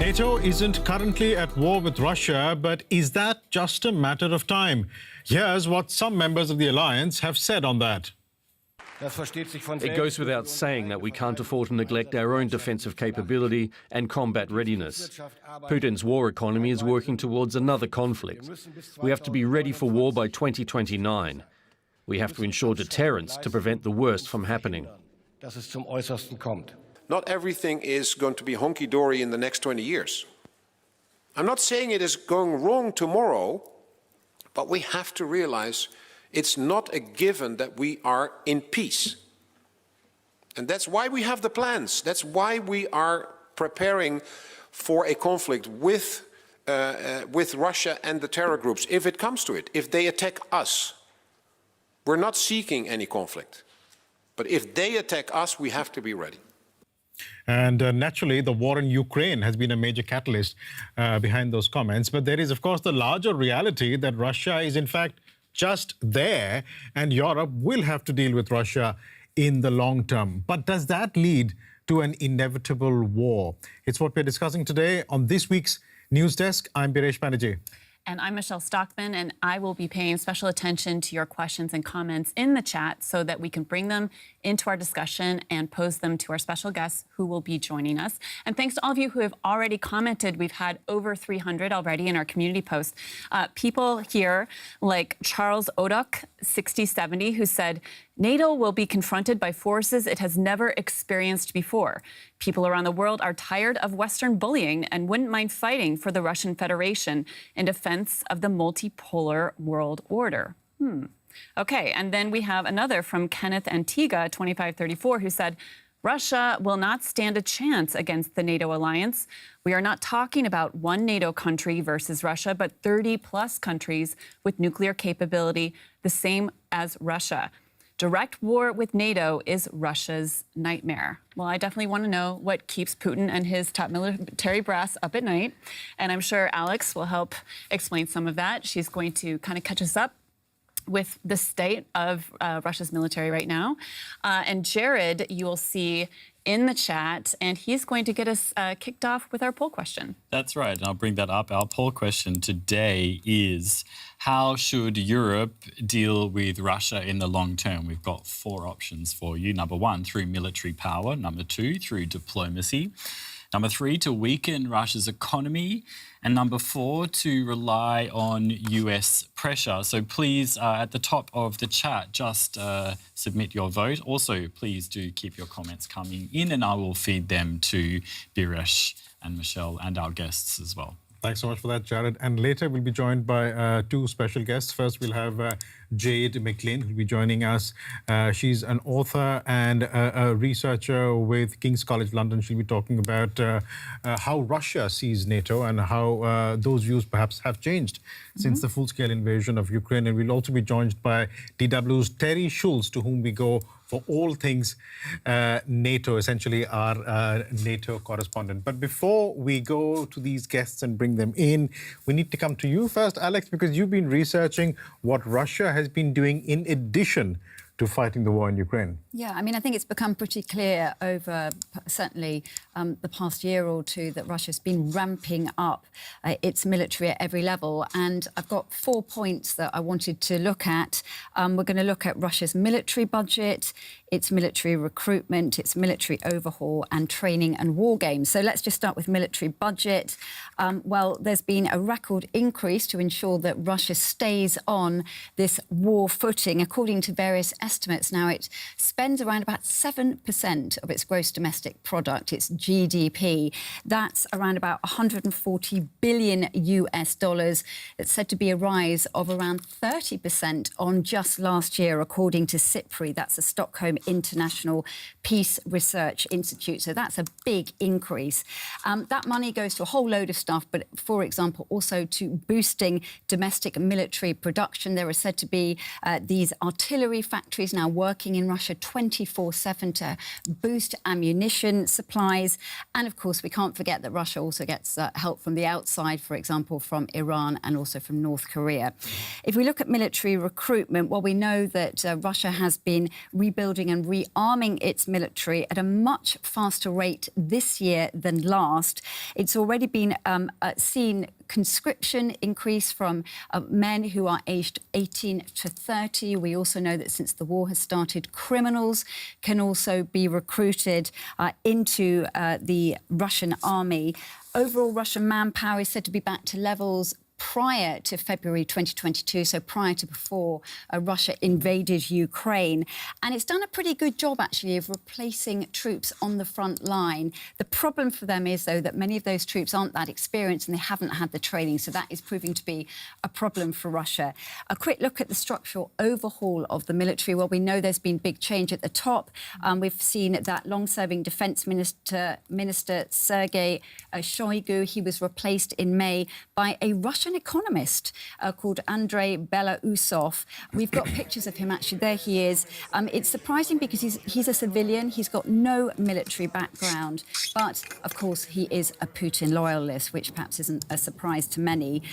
NATO isn't currently at war with Russia, but is that just a matter of time? Here's what some members of the alliance have said on that. It goes without saying that we can't afford to neglect our own defensive capability and combat readiness. Putin's war economy is working towards another conflict. We have to be ready for war by 2029. We have to ensure deterrence to prevent the worst from happening. Not everything is going to be honky-dory in the next 20 years. I'm not saying it is going wrong tomorrow, but we have to realize it's not a given that we are in peace. And that's why we have the plans. That's why we are preparing for a conflict with Russia and the terror groups, if it comes to it, if they attack us. We're not seeking any conflict. But if they attack us, we have to be ready. And naturally, the war in Ukraine has been a major catalyst behind those comments. But there is, of course, the larger reality that Russia is, in fact, just there, and Europe will have to deal with Russia in the long term. But does that lead to an inevitable war? It's what we're discussing today on this week's News Desk. I'm Biresh Banerjee. And I'm Michelle Stockman, and I will be paying special attention to your questions and comments in the chat so that we can bring them into our discussion and pose them to our special guests who will be joining us. And thanks to all of you who have already commented. We've had over 300 already in our community post. People here like Charles Odok, 6070, who said, NATO will be confronted by forces it has never experienced before. People around the world are tired of Western bullying and wouldn't mind fighting for the Russian Federation in defense of the multipolar world order. Okay, and then we have another from Kenneth Antigua, 2534, who said, Russia will not stand a chance against the NATO alliance. We are not talking about one NATO country versus Russia, but 30-plus countries with nuclear capability, the same as Russia. Direct war with NATO is Russia's nightmare. Well, I definitely want to know what keeps Putin and his top military brass up at night. And I'm sure Alex will help explain some of that. She's going to kind of catch us up with the state of Russia's military right now. And Jared, you will see in the chat, and he's going to get us kicked off with our poll question. That's right, and I'll bring that up. Our poll question today is, how should Europe deal with Russia in the long term? We've got 4 options for you. Number 1, through military power. Number 2, through diplomacy. Number 3, to weaken Russia's economy. And number 4, to rely on US pressure. So please, at the top of the chat, just submit your vote. Also, please do keep your comments coming in, and I will feed them to Biresh and Michelle and our guests as well. Thanks so much for that, Jared. And later we'll be joined by 2 special guests. First, we'll have Jade McGlynn, who'll be joining us. She's an author and a researcher with King's College London. She'll be talking about how Russia sees NATO and how those views perhaps have changed since the full-scale invasion of Ukraine. And we'll also be joined by DW's Teri Schultz, to whom we go for all things NATO, essentially our NATO correspondent. But before we go to these guests and bring them in, we need to come to you first, Alex, because you've been researching what Russia has been doing in addition to fighting the war in Ukraine. Yeah, I mean, I think it's become pretty clear over certainly the past year or two that Russia's been ramping up its military at every level. And I've got 4 points that I wanted to look at. We're going to look at Russia's military budget, its military recruitment, its military overhaul and training and war games. So let's just start with military budget. Well, there's been a record increase to ensure that Russia stays on this war footing. According to various estimates now, it spends around about 7% of its gross domestic product, its GDP. That's around about 140 billion US dollars. It's said to be a rise of around 30% on just last year, according to SIPRI. That's the Stockholm International Peace Research Institute. So that's a big increase. That money goes to a whole load of stuff, but for example, also to boosting domestic military production. There are said to be these artillery factories now working in Russia 24/7 to boost ammunition supplies. And of course, we can't forget that Russia also gets help from the outside, for example, from Iran and also from North Korea. If we look at military recruitment, well, we know that Russia has been rebuilding and rearming its military at a much faster rate this year than last. It's already been seen conscription increase from men who are aged 18 to 30. We also know that since the war has started, criminals can also be recruited into the Russian army. Overall, Russian manpower is said to be back to levels prior to February 2022, so prior to before Russia invaded Ukraine. And it's done a pretty good job, actually, of replacing troops on the front line. The problem for them is, though, that many of those troops aren't that experienced and they haven't had the training, so that is proving to be a problem for Russia. A quick look at the structural overhaul of the military. Well, we know there's been big change at the top. We've seen that long-serving defence minister Sergei Shoigu, he was replaced in May by a Russian economist called Andrei Belousov. We've got pictures of him, actually. There he is. It's surprising because he's a civilian. He's got no military background. But, of course, he is a Putin loyalist, which perhaps isn't a surprise to many.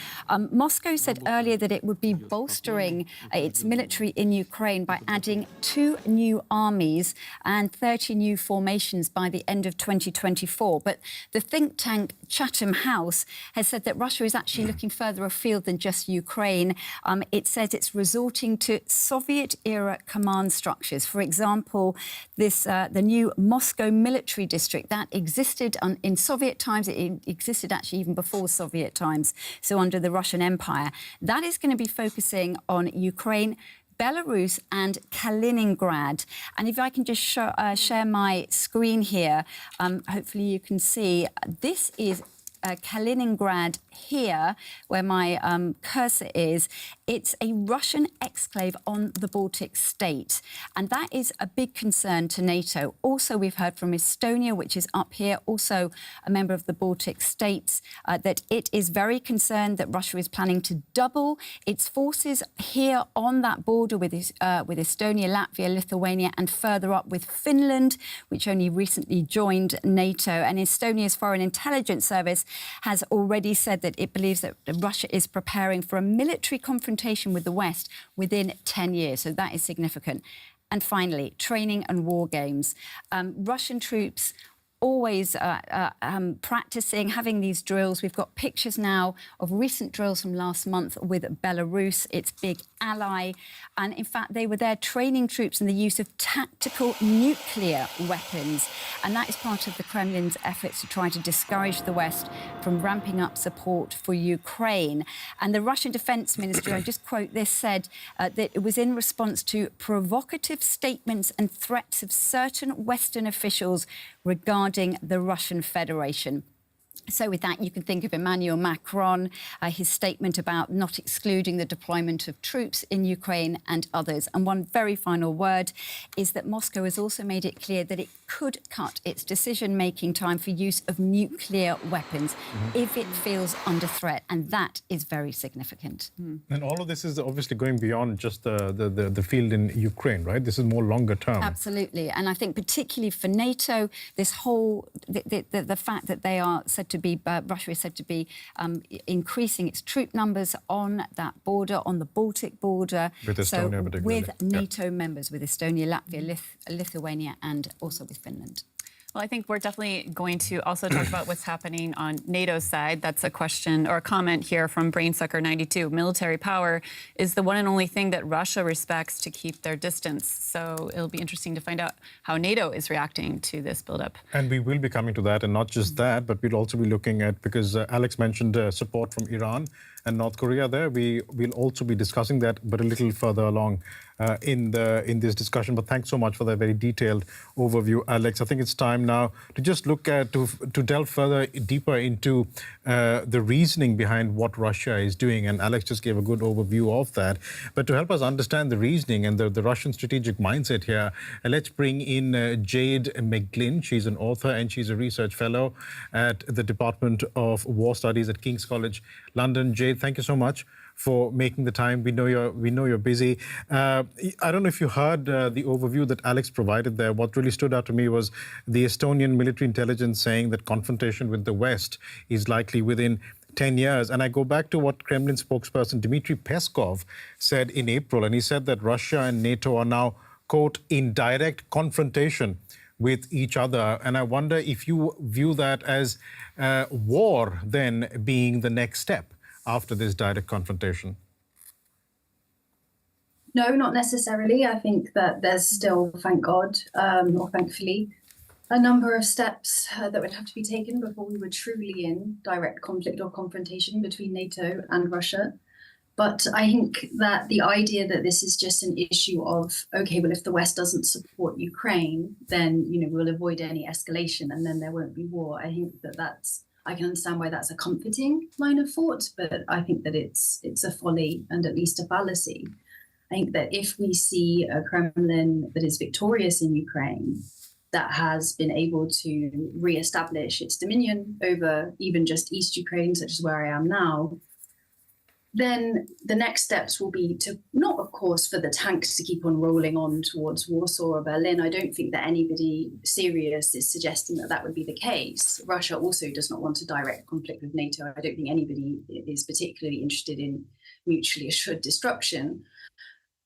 Moscow said earlier that it would be bolstering its military in Ukraine by adding 2 new armies and 30 new formations by the end of 2024. But the think tank Chatham House has said that Russia is actually looking further afield than just Ukraine. It says it's resorting to Soviet-era command structures. For example, the new Moscow military district that existed in Soviet times. It existed actually even before Soviet times, so under the Russian Empire. That is going to be focusing on Ukraine, Belarus and Kaliningrad. And if I can just share my screen here, hopefully you can see. This is Kaliningrad here, where my cursor is. It's a Russian exclave on the Baltic state, and that is a big concern to NATO. Also, we've heard from Estonia, which is up here, also a member of the Baltic states, that it is very concerned that Russia is planning to double its forces here on that border with Estonia, Latvia, Lithuania, and further up with Finland, which only recently joined NATO. And Estonia's Foreign Intelligence Service has already said that it believes that Russia is preparing for a military confrontation with the West within 10 years. So that is significant. And finally, training and war games. Russian troops always practicing, having these drills. We've got pictures now of recent drills from last month with Belarus, its big ally. And in fact, they were there training troops in the use of tactical nuclear weapons. And that is part of the Kremlin's efforts to try to discourage the West from ramping up support for Ukraine. And the Russian Defense Ministry, I just quote this, said that it was in response to provocative statements and threats of certain Western officials regarding the Russian Federation. So with that, you can think of Emmanuel Macron, his statement about not excluding the deployment of troops in Ukraine and others. And one very final word is that Moscow has also made it clear that it could cut its decision-making time for use of nuclear weapons if it feels under threat. And that is very significant. And all of this is obviously going beyond just the field in Ukraine, right? This is more longer term. Absolutely. And I think particularly for NATO, this whole, the fact that they are said to be, Russia is said to be increasing its troop numbers on that border, on the Baltic border. With Estonia particularly. With NATO members, with Estonia, Latvia, Lithuania, and also with Finland. Well, I think we're definitely going to also talk about what's happening on NATO's side. That's a question or a comment here from Brainsucker92. Military power is the one and only thing that Russia respects to keep their distance. So it'll be interesting to find out how NATO is reacting to this buildup. And we will be coming to that, and not just that, but we'll also be looking at, because Alex mentioned support from Iran and North Korea there. We will also be discussing that, but a little further along in this discussion. But thanks so much for that very detailed overview, Alex. I think it's time now to just look at, to delve further, deeper into the reasoning behind what Russia is doing. And Alex just gave a good overview of that. But to help us understand the reasoning and the Russian strategic mindset here, let's bring in Jade McGlynn. She's an author and she's a research fellow at the Department of War Studies at King's College, London. Jade, thank you so much for making the time. We know you're busy. I don't know if you heard the overview that Alex provided there. What really stood out to me was the Estonian military intelligence saying that confrontation with the West is likely within 10 years. And I go back to what Kremlin spokesperson Dmitry Peskov said in April, and he said that Russia and NATO are now quote, in direct confrontation with each other. And I wonder if you view that as war then being the next step after this direct confrontation. No, not necessarily. I think that there's still, thank God, or thankfully, a number of steps that would have to be taken before we were truly in direct conflict or confrontation between NATO and Russia. But I think that the idea that this is just an issue of, okay, well, if the West doesn't support Ukraine, then, we'll avoid any escalation and then there won't be war. I think I can understand why that's a comforting line of thought, but I think that it's a folly and at least a fallacy. I think that if we see a Kremlin that is victorious in Ukraine, that has been able to re-establish its dominion over even just East Ukraine, such as where I am now, then the next steps will be to not, of course, for the tanks to keep on rolling on towards Warsaw or Berlin. I don't think that anybody serious is suggesting that that would be the case. Russia also does not want a direct conflict with NATO. I don't think anybody is particularly interested in mutually assured destruction.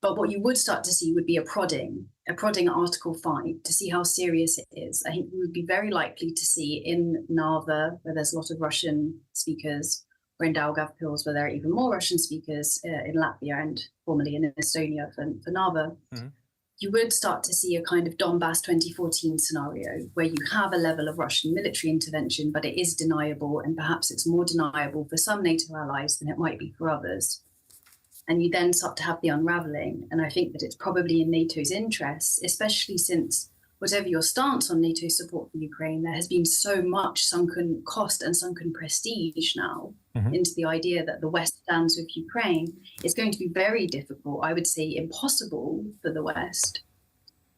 But what you would start to see would be a prodding at Article 5 to see how serious it is. I think we would be very likely to see in Narva, where there's a lot of Russian speakers, or in Daugavpils, where there are even more Russian speakers, in Latvia and formerly in Estonia for Narva. Mm-hmm. You would start to see a kind of Donbass 2014 scenario where you have a level of Russian military intervention, but it is deniable, and perhaps it's more deniable for some NATO allies than it might be for others. And you then start to have the unraveling. And I think that it's probably in NATO's interests, especially since whatever your stance on NATO support for Ukraine, there has been so much sunken cost and sunken prestige now into the idea that the West stands with Ukraine. It's going to be very difficult, I would say impossible for the West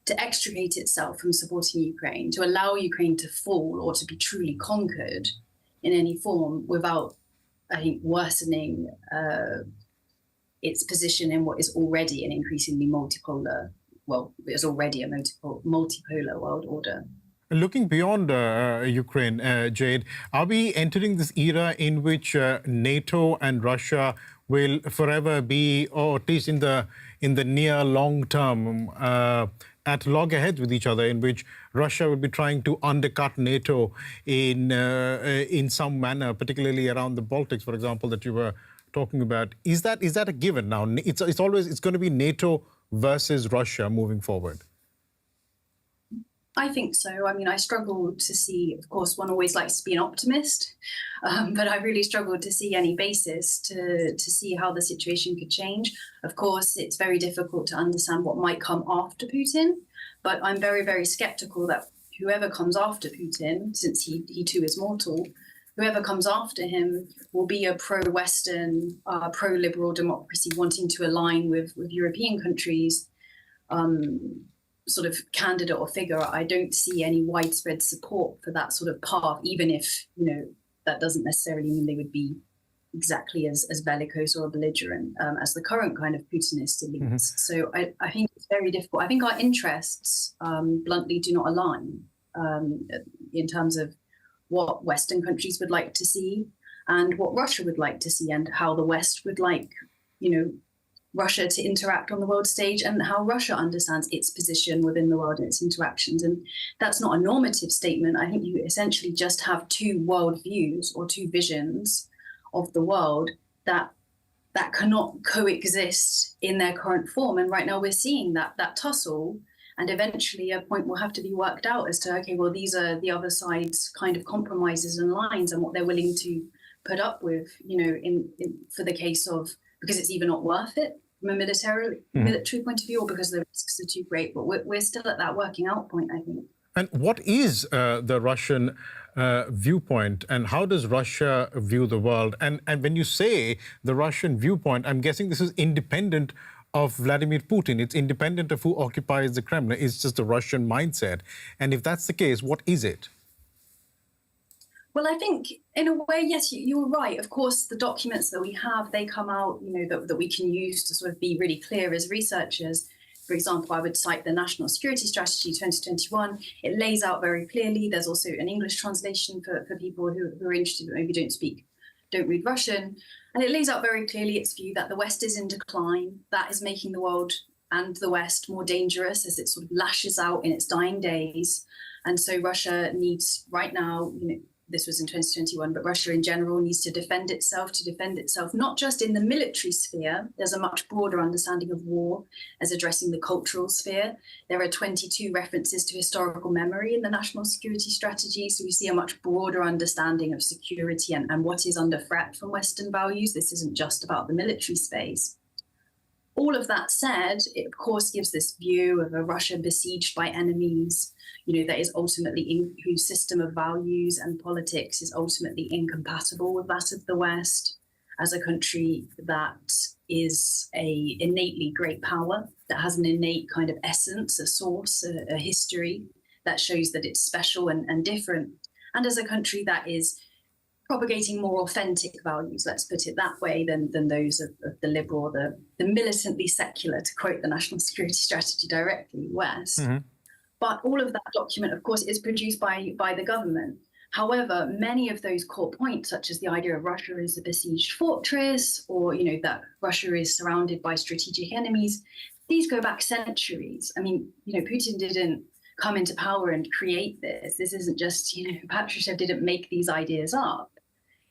to extricate itself from supporting Ukraine, to allow Ukraine to fall or to be truly conquered in any form without, I think, worsening its position in what is already an increasingly multipolar, it's already a multipolar world order. Looking beyond Ukraine, Jade, are we entering this era in which NATO and Russia will forever be, or at least in the near long term, at loggerheads with each other, in which Russia will be trying to undercut NATO in some manner, particularly around the Baltics, for example, that you were talking about? Is that a given now? It's going to be NATO versus Russia moving forward. I think so. I mean, I struggle to see, of course, one always likes to be an optimist, but I really struggle to see any basis to see how the situation could change. Of course, it's very difficult to understand what might come after Putin, but I'm very, very skeptical that whoever comes after Putin, since he too is mortal, whoever comes after him will be a pro-Western, pro-liberal democracy wanting to align with European countries, sort of candidate or figure. I don't see any widespread support for that sort of path, even if, that doesn't necessarily mean they would be exactly as bellicose or belligerent as the current kind of Putinist elites. So I think it's very difficult. I think our interests, bluntly, do not align in terms of what Western countries would like to see and what Russia would like to see, and how the West would like, Russia to interact on the world stage, and how Russia understands its position within the world and its interactions. And that's not a normative statement. I think you essentially just have two world views or two visions of the world that cannot coexist in their current form. And right now we're seeing that tussle, and eventually a point will have to be worked out as to, okay, well, these are the other side's kind of compromises and lines and what they're willing to put up with, for the case of, because it's either not worth it from a military point of view, or because the risks are too great. But we're still at that working out point, I think. And what is the Russian viewpoint, and how does Russia view the world? And when you say the Russian viewpoint, I'm guessing this is independent of Vladimir Putin. It's independent of who occupies the Kremlin. It's just a Russian mindset. And if that's the case, what is it? Well, I think in a way, yes, you're right. Of course, the documents that we have, they come out, that we can use to sort of be really clear as researchers. For example, I would cite the National Security Strategy 2021. It lays out very clearly. There's also an English translation for people who are interested but maybe don't read Russian. And it lays out very clearly its view that the West is in decline. That is making the world and the West more dangerous as it sort of lashes out in its dying days. And so Russia needs right now, this was in 2021, but Russia in general needs to defend itself not just in the military sphere. There's a much broader understanding of war as addressing the cultural sphere. There are 22 references to historical memory in the national security strategy. So we see a much broader understanding of security and what is under threat from Western values. This isn't just about the military space. All of that said, it of course gives this view of a Russia besieged by enemies, that is ultimately whose system of values and politics is ultimately incompatible with that of the West, as a country that is a innately great power, that has an innate kind of essence, a source, a history that shows that it's special and different, and as a country that is propagating more authentic values, let's put it that way, than those of the liberal, the militantly secular, to quote the National Security Strategy directly, West. Mm-hmm. But all of that document, of course, is produced by the government. However, many of those core points, such as the idea of Russia as a besieged fortress, or that Russia is surrounded by strategic enemies, these go back centuries. I mean, Putin didn't come into power and create this. This isn't just, Patrushev didn't make these ideas up.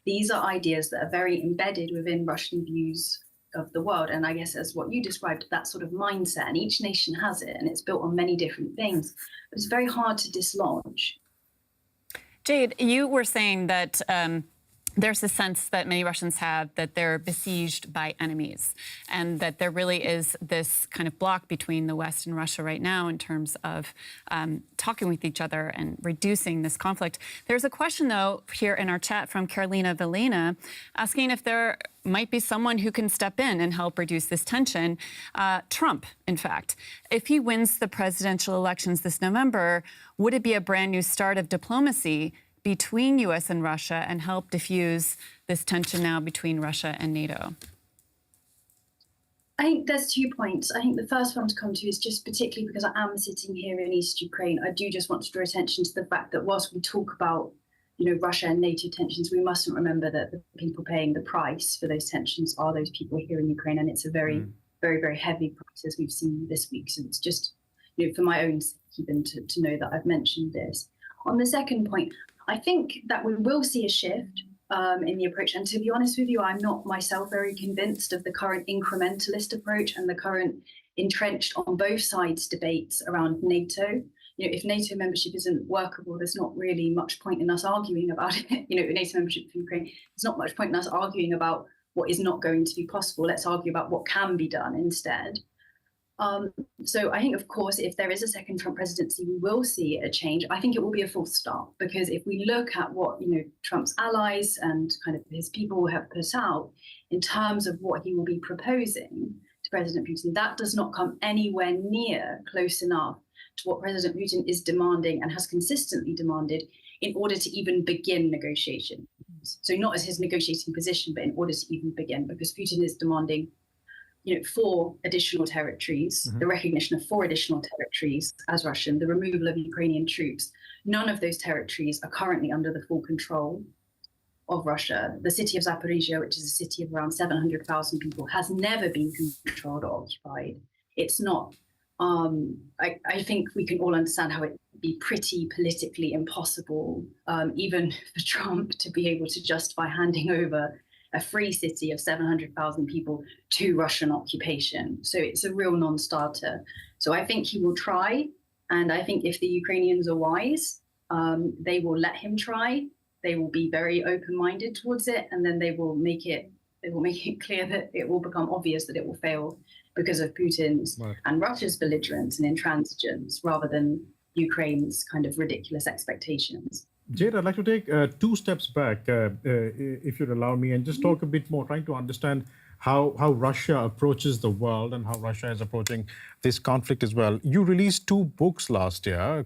These are ideas that are very embedded within Russian views of the world. And I guess as what you described, that sort of mindset, and each nation has it, and it's built on many different things. But it's very hard to dislodge. Jade, you were saying that there's a sense that many Russians have that they're besieged by enemies, and that there really is this kind of block between the West and Russia right now in terms of talking with each other and reducing this conflict. There's a question, though, here in our chat from Carolina Valena asking if there might be someone who can step in and help reduce this tension. Trump, in fact. If he wins the presidential elections this November, would it be a brand new start of diplomacy between U.S. and Russia and help diffuse this tension now between Russia and NATO? I think there's 2 points. I think the first one to come to is just particularly because I am sitting here in East Ukraine, I do just want to draw attention to the fact that whilst we talk about, Russia and NATO tensions, we mustn't remember that the people paying the price for those tensions are those people here in Ukraine. And it's a very, very, very heavy price, as we've seen this week. So it's just, for my own sake, even to know that I've mentioned this. On the second point, I think that we will see a shift in the approach. And to be honest with you, I'm not myself very convinced of the current incrementalist approach and the current entrenched on both sides debates around NATO. If NATO membership isn't workable, there's not really much point in us arguing about it. NATO membership for Ukraine, there's not much point in us arguing about what is not going to be possible. Let's argue about what can be done instead. So I think, of course, if there is a second Trump presidency, we will see a change. I think it will be a false start, because if we look at what Trump's allies and kind of his people have put out in terms of what he will be proposing to President Putin, that does not come anywhere near close enough to what President Putin is demanding and has consistently demanded in order to even begin negotiations. So not as his negotiating position, but in order to even begin, because Putin is demanding 4 additional territories, the recognition of 4 additional territories as Russian, the removal of Ukrainian troops. None of those territories are currently under the full control of Russia. The city of Zaporizhia, which is a city of around 700,000 people, has never been controlled or occupied. It's not. I think we can all understand how it would be pretty politically impossible, even for Trump, to be able to justify handing over a free city of 700,000 people to Russian occupation. So it's a real non-starter. So I think he will try. And I think if the Ukrainians are wise, they will let him try. They will be very open-minded towards it. And then they will make it clear that it will become obvious that it will fail because of Putin's and Russia's belligerence and intransigence, rather than Ukraine's kind of ridiculous expectations. Jade, I'd like to take 2 steps back, if you'd allow me, and just talk a bit more, trying to understand how Russia approaches the world and how Russia is approaching this conflict as well. You released 2 books last year,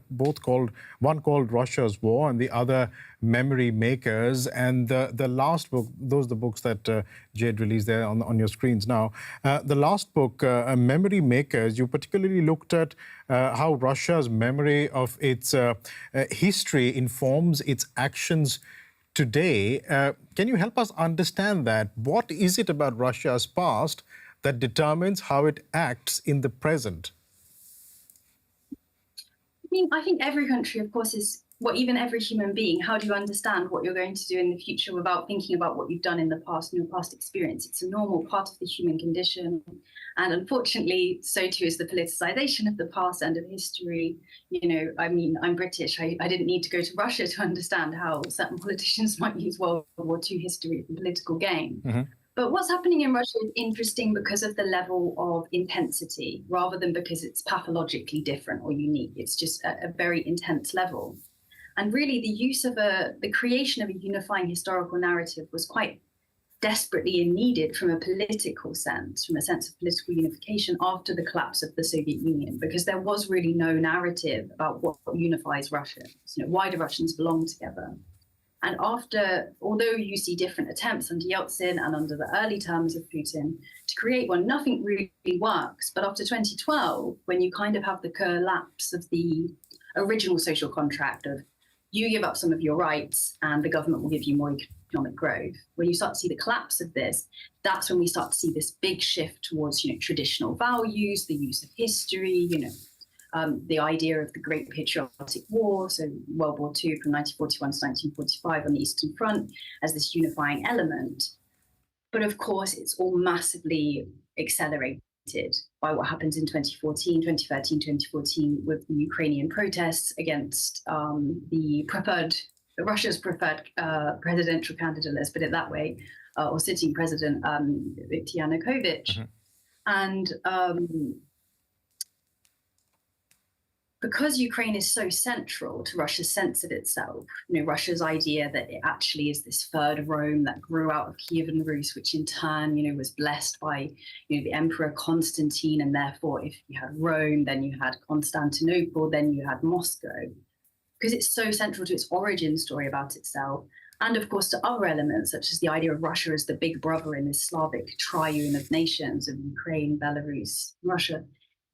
one called Russia's War and the other Memory Makers. And the last book, those are the books that Jade released there on your screens now. The last book, Memory Makers, you particularly looked at how Russia's memory of its history informs its actions today. Can you help us understand that? What is it about Russia's past that determines how it acts in the present? I think every country, of course, is, well, even every human being, how do you understand what you're going to do in the future without thinking about what you've done in the past and your past experience? It's a normal part of the human condition. And unfortunately, so too is the politicization of the past and of history. I'm British. I didn't need to go to Russia to understand how certain politicians might use World War II history for political gain. Mm-hmm. But what's happening in Russia is interesting because of the level of intensity, rather than because it's pathologically different or unique. It's just a very intense level. And really, the use of the creation of a unifying historical narrative was quite desperately needed from a political sense, from a sense of political unification after the collapse of the Soviet Union, because there was really no narrative about what unifies Russians. Why do Russians belong together? And although you see different attempts under Yeltsin and under the early terms of Putin to create one, nothing really works. But after 2012, when you kind of have the collapse of the original social contract of you give up some of your rights and the government will give you more economic growth, when you start to see the collapse of this, that's when we start to see this big shift towards traditional values, the use of history, the idea of the Great Patriotic War, so World War II from 1941 to 1945 on the Eastern Front, as this unifying element. But of course, it's all massively accelerated by what happens in 2013, 2014 with the Ukrainian protests against Russia's preferred presidential candidate, let's put it that way, or sitting president, Viktor Yanukovych. Mm-hmm. And because Ukraine is so central to Russia's sense of itself, Russia's idea that it actually is this third Rome that grew out of Kiev and Rus, which in turn, was blessed by, the Emperor Constantine, and therefore, if you had Rome, then you had Constantinople, then you had Moscow, because it's so central to its origin story about itself, and of course to other elements, such as the idea of Russia as the big brother in this Slavic triune of nations of Ukraine, Belarus, Russia,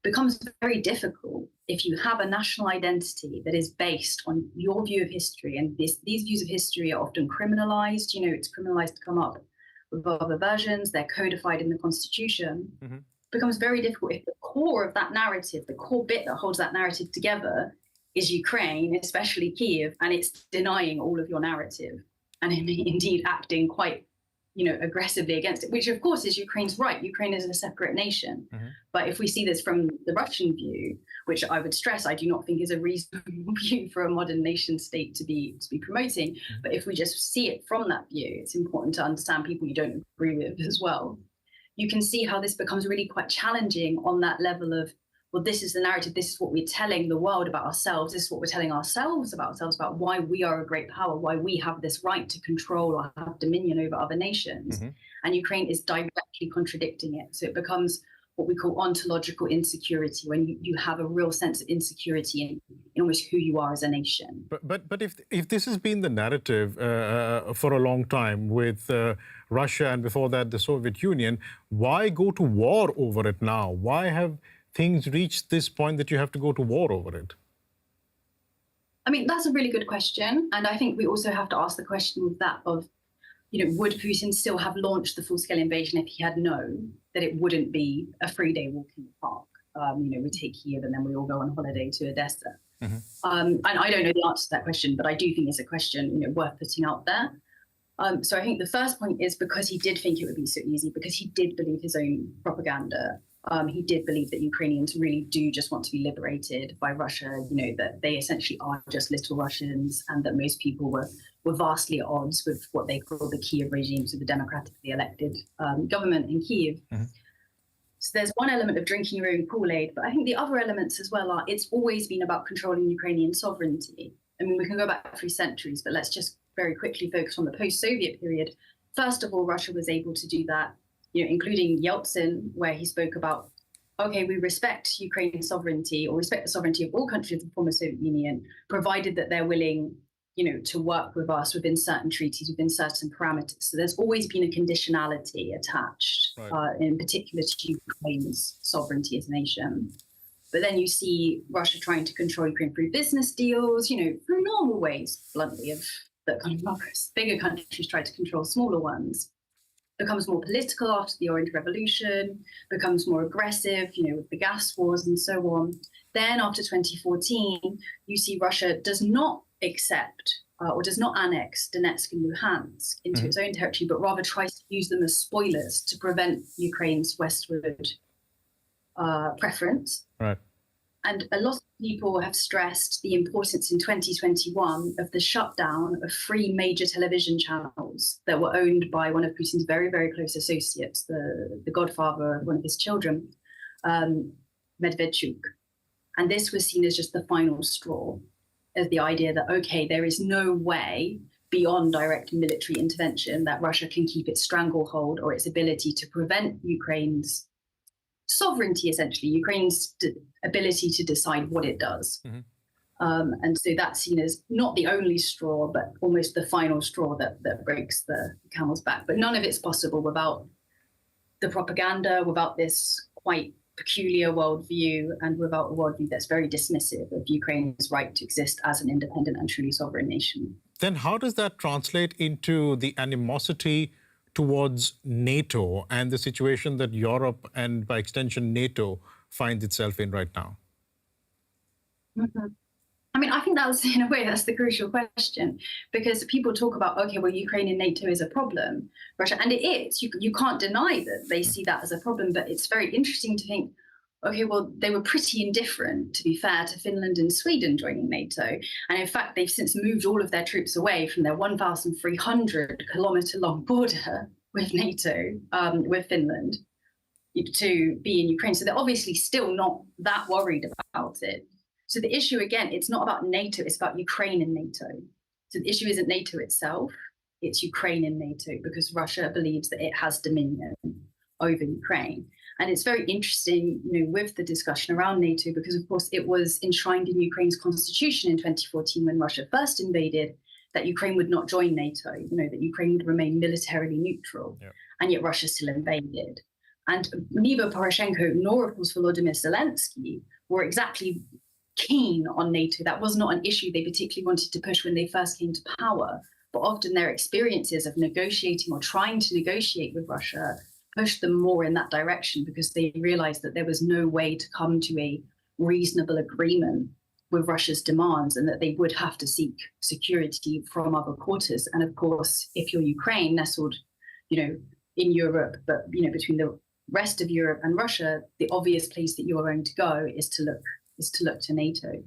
becomes very difficult if you have a national identity that is based on your view of history. And these views of history are often criminalized. It's criminalized to come up with other versions. They're codified in the constitution. Mm-hmm. It becomes very difficult if the core of that narrative, the core bit that holds that narrative together is Ukraine, especially Kiev, and it's denying all of your narrative and indeed acting quite aggressively against it, which of course is Ukraine's right. Ukraine is a separate nation. Mm-hmm. But if we see this from the Russian view, which I would stress, I do not think is a reasonable view for a modern nation state to be promoting. Mm-hmm. But if we just see it from that view, it's important to understand people you don't agree with as well. You can see how this becomes really quite challenging on that level of, well, this is the narrative, this is what we're telling the world about ourselves, this is what we're telling ourselves, about why we are a great power, why we have this right to control or have dominion over other nations. Mm-hmm. And Ukraine is directly contradicting it. So it becomes what we call ontological insecurity, when you have a real sense of insecurity in almost who you are as a nation. But if this has been the narrative for a long time with Russia and before that the Soviet Union, why go to war over it now? Why have things reached this point that you have to go to war over it? That's a really good question. And I think we also have to ask the question of would Putin still have launched the full-scale invasion if he had known that it wouldn't be a 3-day walk in the park? We take Kiev and then we all go on holiday to Odessa. Mm-hmm. And I don't know the answer to that question, but I do think it's a question worth putting out there. So I think the first point is because he did think it would be so easy, because he did believe his own propaganda. He did believe that Ukrainians really do just want to be liberated by Russia, that they essentially are just little Russians, and that most people were vastly at odds with what they call the Kiev regime, so the democratically elected government in Kiev. Mm-hmm. So there's one element of drinking your own Kool-Aid, but I think the other elements as well are it's always been about controlling Ukrainian sovereignty. We can go back 3 centuries, but let's just very quickly focus on the post-Soviet period. First of all, Russia was able to do that, including Yeltsin, where he spoke about, okay, we respect Ukraine's sovereignty or respect the sovereignty of all countries of the former Soviet Union, provided that they're willing, to work with us within certain treaties, within certain parameters. So there's always been a conditionality attached, right, in particular to Ukraine's sovereignty as a nation. But then you see Russia trying to control Ukraine through business deals, through normal ways, bluntly, of that kind of bigger countries try to control smaller ones. becomes more political after the Orange Revolution, becomes more aggressive, with the gas wars and so on. Then after 2014, you see Russia does not accept or does not annex Donetsk and Luhansk into its own territory, but rather tries to use them as spoilers to prevent Ukraine's westward preference. Right. And a lot of people have stressed the importance in 2021 of the shutdown of 3 major television channels that were owned by one of Putin's very, very close associates, the godfather of one of his children, Medvedchuk. And this was seen as just the final straw, as the idea that, okay, there is no way beyond direct military intervention that Russia can keep its stranglehold or its ability to prevent Ukraine's sovereignty, essentially, Ukraine's ability to decide what it does. And so that's seen as not the only straw, but almost the final straw that breaks the camel's back. But none of it's possible without the propaganda, without this quite peculiar worldview, and without a worldview that's very dismissive of Ukraine's right to exist as an independent and truly sovereign nation. Then how does that translate into the animosity towards NATO and the situation that Europe and by extension NATO finds itself in right now? I mean, I think in a way, that's the crucial question, because people talk about, okay, well, Ukraine in NATO is a problem, Russia, and it is. You can't deny that they see that as a problem, but it's very interesting to think, okay, well, they were pretty indifferent, to be fair, to Finland and Sweden joining NATO. And in fact, they've since moved all of their troops away from their 1,300-kilometre-long border with NATO, with Finland, to be in Ukraine. So they're obviously still not that worried about it. So the issue, again, it's not about NATO, it's about Ukraine in NATO. So the issue isn't NATO itself, it's Ukraine in NATO, because Russia believes that it has dominion over Ukraine. And it's very interesting, with the discussion around NATO, because of course it was enshrined in Ukraine's constitution in 2014 when Russia first invaded, that Ukraine would not join NATO, that Ukraine would remain militarily neutral. Yep. And yet Russia still invaded. And neither Poroshenko nor, of course, Volodymyr Zelensky were exactly keen on NATO. That was not an issue they particularly wanted to push when they first came to power. But often their experiences of negotiating or trying to negotiate with Russia pushed them more in that direction, because they realized that there was no way to come to a reasonable agreement with Russia's demands, and that they would have to seek security from other quarters. And of course, if you're Ukraine, nestled, in Europe, but between the rest of Europe and Russia, the obvious place that you're going to go is to look to NATO.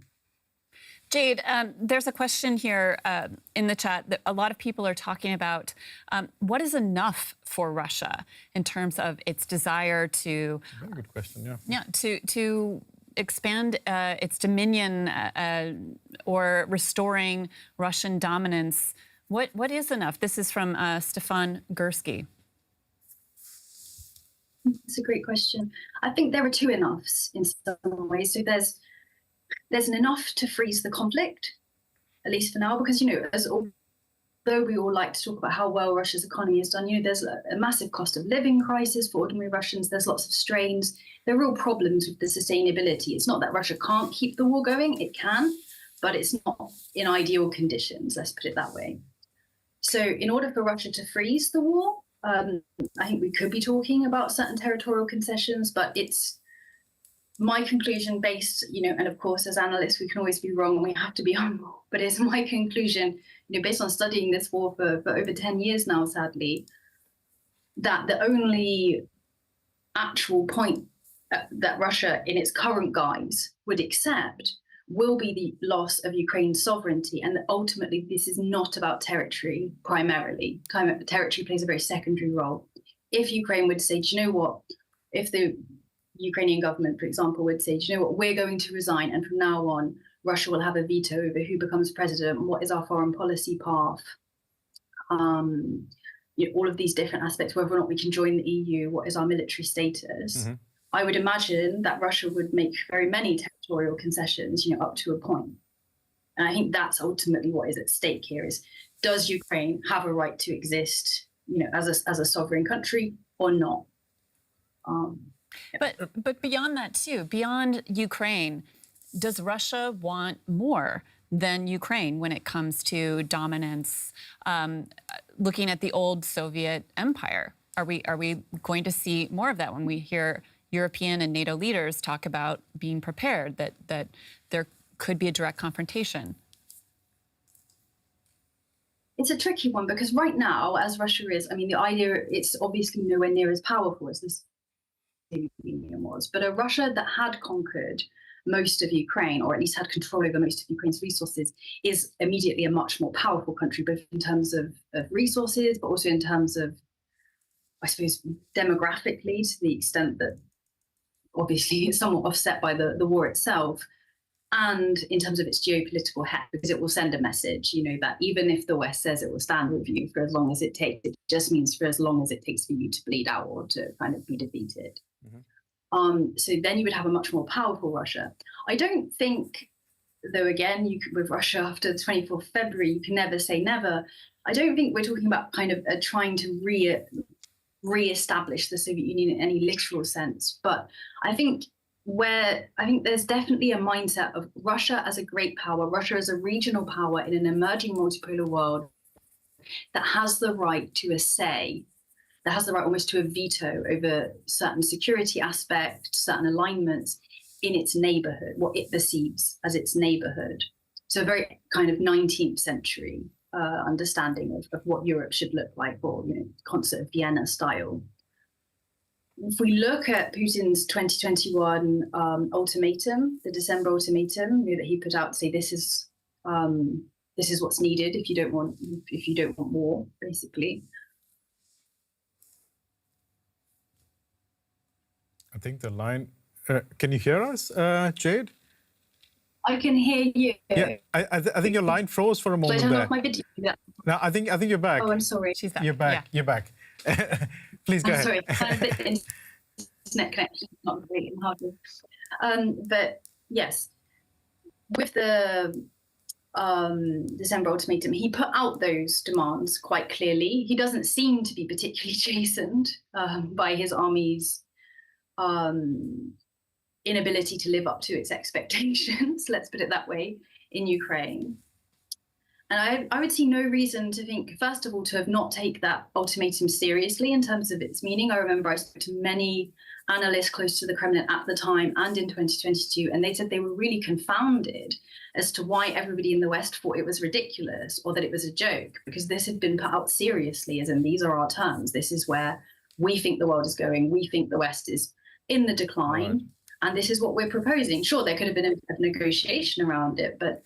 Jade, there's a question here in the chat that a lot of people are talking about. What is enough for Russia in terms of its desire to... Very good question, yeah. Yeah, to expand its dominion or restoring Russian dominance? What is enough? This is from Stefan Gursky. It's a great question. I think there are two enoughs in some ways. So there's an enough to freeze the conflict, at least for now, because, although we all like to talk about how well Russia's economy has done, there's a massive cost of living crisis for ordinary Russians. There's lots of strains. There are real problems with the sustainability. It's not that Russia can't keep the war going. It can, but it's not in ideal conditions, let's put it that way. So in order for Russia to freeze the war, I think we could be talking about certain territorial concessions, but it's my conclusion based, and of course, as analysts, we can always be wrong and we have to be humble, but it's my conclusion, based on studying this war for over 10 years now, sadly, that the only actual point that Russia in its current guise would accept will be the loss of Ukraine's sovereignty, and that ultimately this is not about territory primarily. Territory plays a very secondary role. If Ukraine would say, do you know what, if the Ukrainian government, for example, would say, do you know what, we're going to resign, and from now on, Russia will have a veto over who becomes president and what is our foreign policy path, all of these different aspects, whether or not we can join the EU, what is our military status. Mm-hmm. I would imagine that Russia would make very many territorial concessions, up to a point. And I think that's ultimately what is at stake here is, does Ukraine have a right to exist, as a sovereign country or not? But beyond that too, beyond Ukraine, does Russia want more than Ukraine when it comes to dominance, looking at the old Soviet empire? Are we going to see more of that when we hear European and NATO leaders talk about being prepared, that there could be a direct confrontation? It's a tricky one because right now, as Russia is, I mean, the idea, it's obviously nowhere near as powerful as the Soviet Union was, but a Russia that had conquered most of Ukraine, or at least had control over most of Ukraine's resources, is immediately a much more powerful country, both in terms of resources, but also in terms of, I suppose, demographically, to the extent that obviously it's somewhat offset by the war itself, and in terms of its geopolitical heft, because it will send a message, you know, that even if the West says it will stand with you for as long as it takes, it just means for as long as it takes for you to bleed out or to kind of be defeated. So then you would have a much more powerful Russia. I don't think, though, again, you could, with Russia after the 24th February, you can never say never. I don't think we're talking about kind of trying to re-establish the Soviet Union in any literal sense, but I think there's definitely a mindset of Russia as a great power, Russia as a regional power in an emerging multipolar world that has the right to a say, that has the right almost to a veto over certain security aspects, certain alignments in its neighborhood, what it perceives as its neighborhood. So a very kind of 19th century understanding of what Europe should look like, or, you know, concert of Vienna style. If we look at Putin's 2021 ultimatum, the December ultimatum, you know, that he put out to say this is what's needed if you don't want war, basically. I think the line. Can you hear us, Jade? I can hear you. Yeah, I think your line froze for a moment I turned there. off my video. Yeah. No, I think you're back. Oh, I'm sorry. She's back. You're back. Yeah. You're back. Please go I'm ahead. sorry. A bit internet connection, not great and hard. But yes, with the December ultimatum, he put out those demands quite clearly. He doesn't seem to be particularly chastened by his army's inability to live up to its expectations, let's put it that way, in Ukraine. And I would see no reason to think, first of all, to have not take that ultimatum seriously in terms of its meaning. I remember I spoke to many analysts close to the Kremlin at the time and in 2022, and they said they were really confounded as to why everybody in the West thought it was ridiculous or that it was a joke, because this had been put out seriously, as in these are our terms. This is where we think the world is going. We think the West is in the decline, right, and this is what we're proposing. Sure, there could have been a negotiation around it, but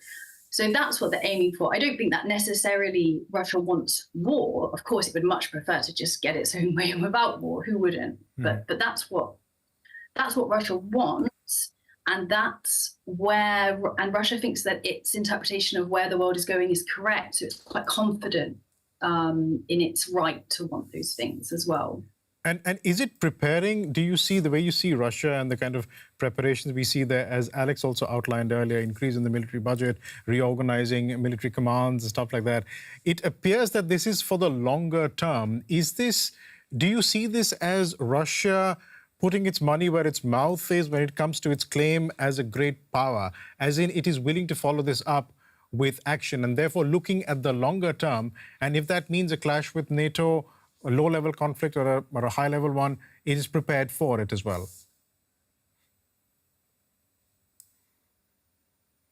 so that's what they're aiming for. I don't think that necessarily Russia wants war. Of course, it would much prefer to just get its own way without war. Who wouldn't? But that's what Russia wants, and that's where. And Russia thinks that its interpretation of where the world is going is correct. So it's quite confident in its right to want those things as well. And is it preparing? Do you see the way you see Russia and the kind of preparations we see there, as Alex also outlined earlier, increase in the military budget, reorganizing military commands and stuff like that? It appears that this is for the longer term. Do you see this as Russia putting its money where its mouth is when it comes to its claim as a great power, as in it is willing to follow this up with action and therefore looking at the longer term? And if that means a clash with NATO, a low-level conflict or a high-level one, it is prepared for it as well?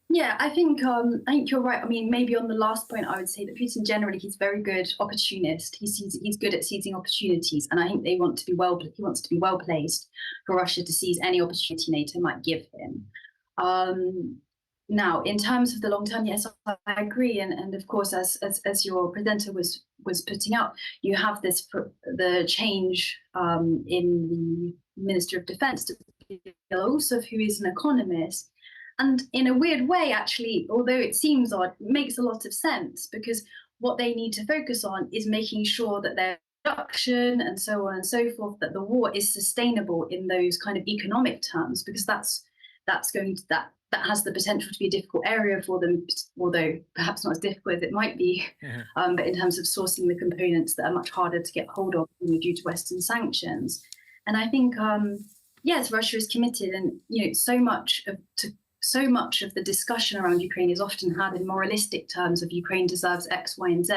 Yeah, I think you're right. I mean, maybe on the last point, I would say that Putin generally, he's very good opportunist. He's good at seizing opportunities, and I think he wants to be well placed for Russia to seize any opportunity NATO might give him. Now, in terms of the long term, yes, I agree, and of course, as your presenter was putting out, you have the change in the Minister of Defense, Belarusov, who is an economist. And in a weird way, actually, although it seems odd, it makes a lot of sense, because what they need to focus on is making sure that their production and so on and so forth, that the war is sustainable in those kind of economic terms, because that has the potential to be a difficult area for them, although perhaps not as difficult as it might be, but in terms of sourcing the components that are much harder to get hold of due to Western sanctions. And I think, yes, Russia is committed, and so much of the discussion around Ukraine is often had in moralistic terms of Ukraine deserves X, Y, and Z.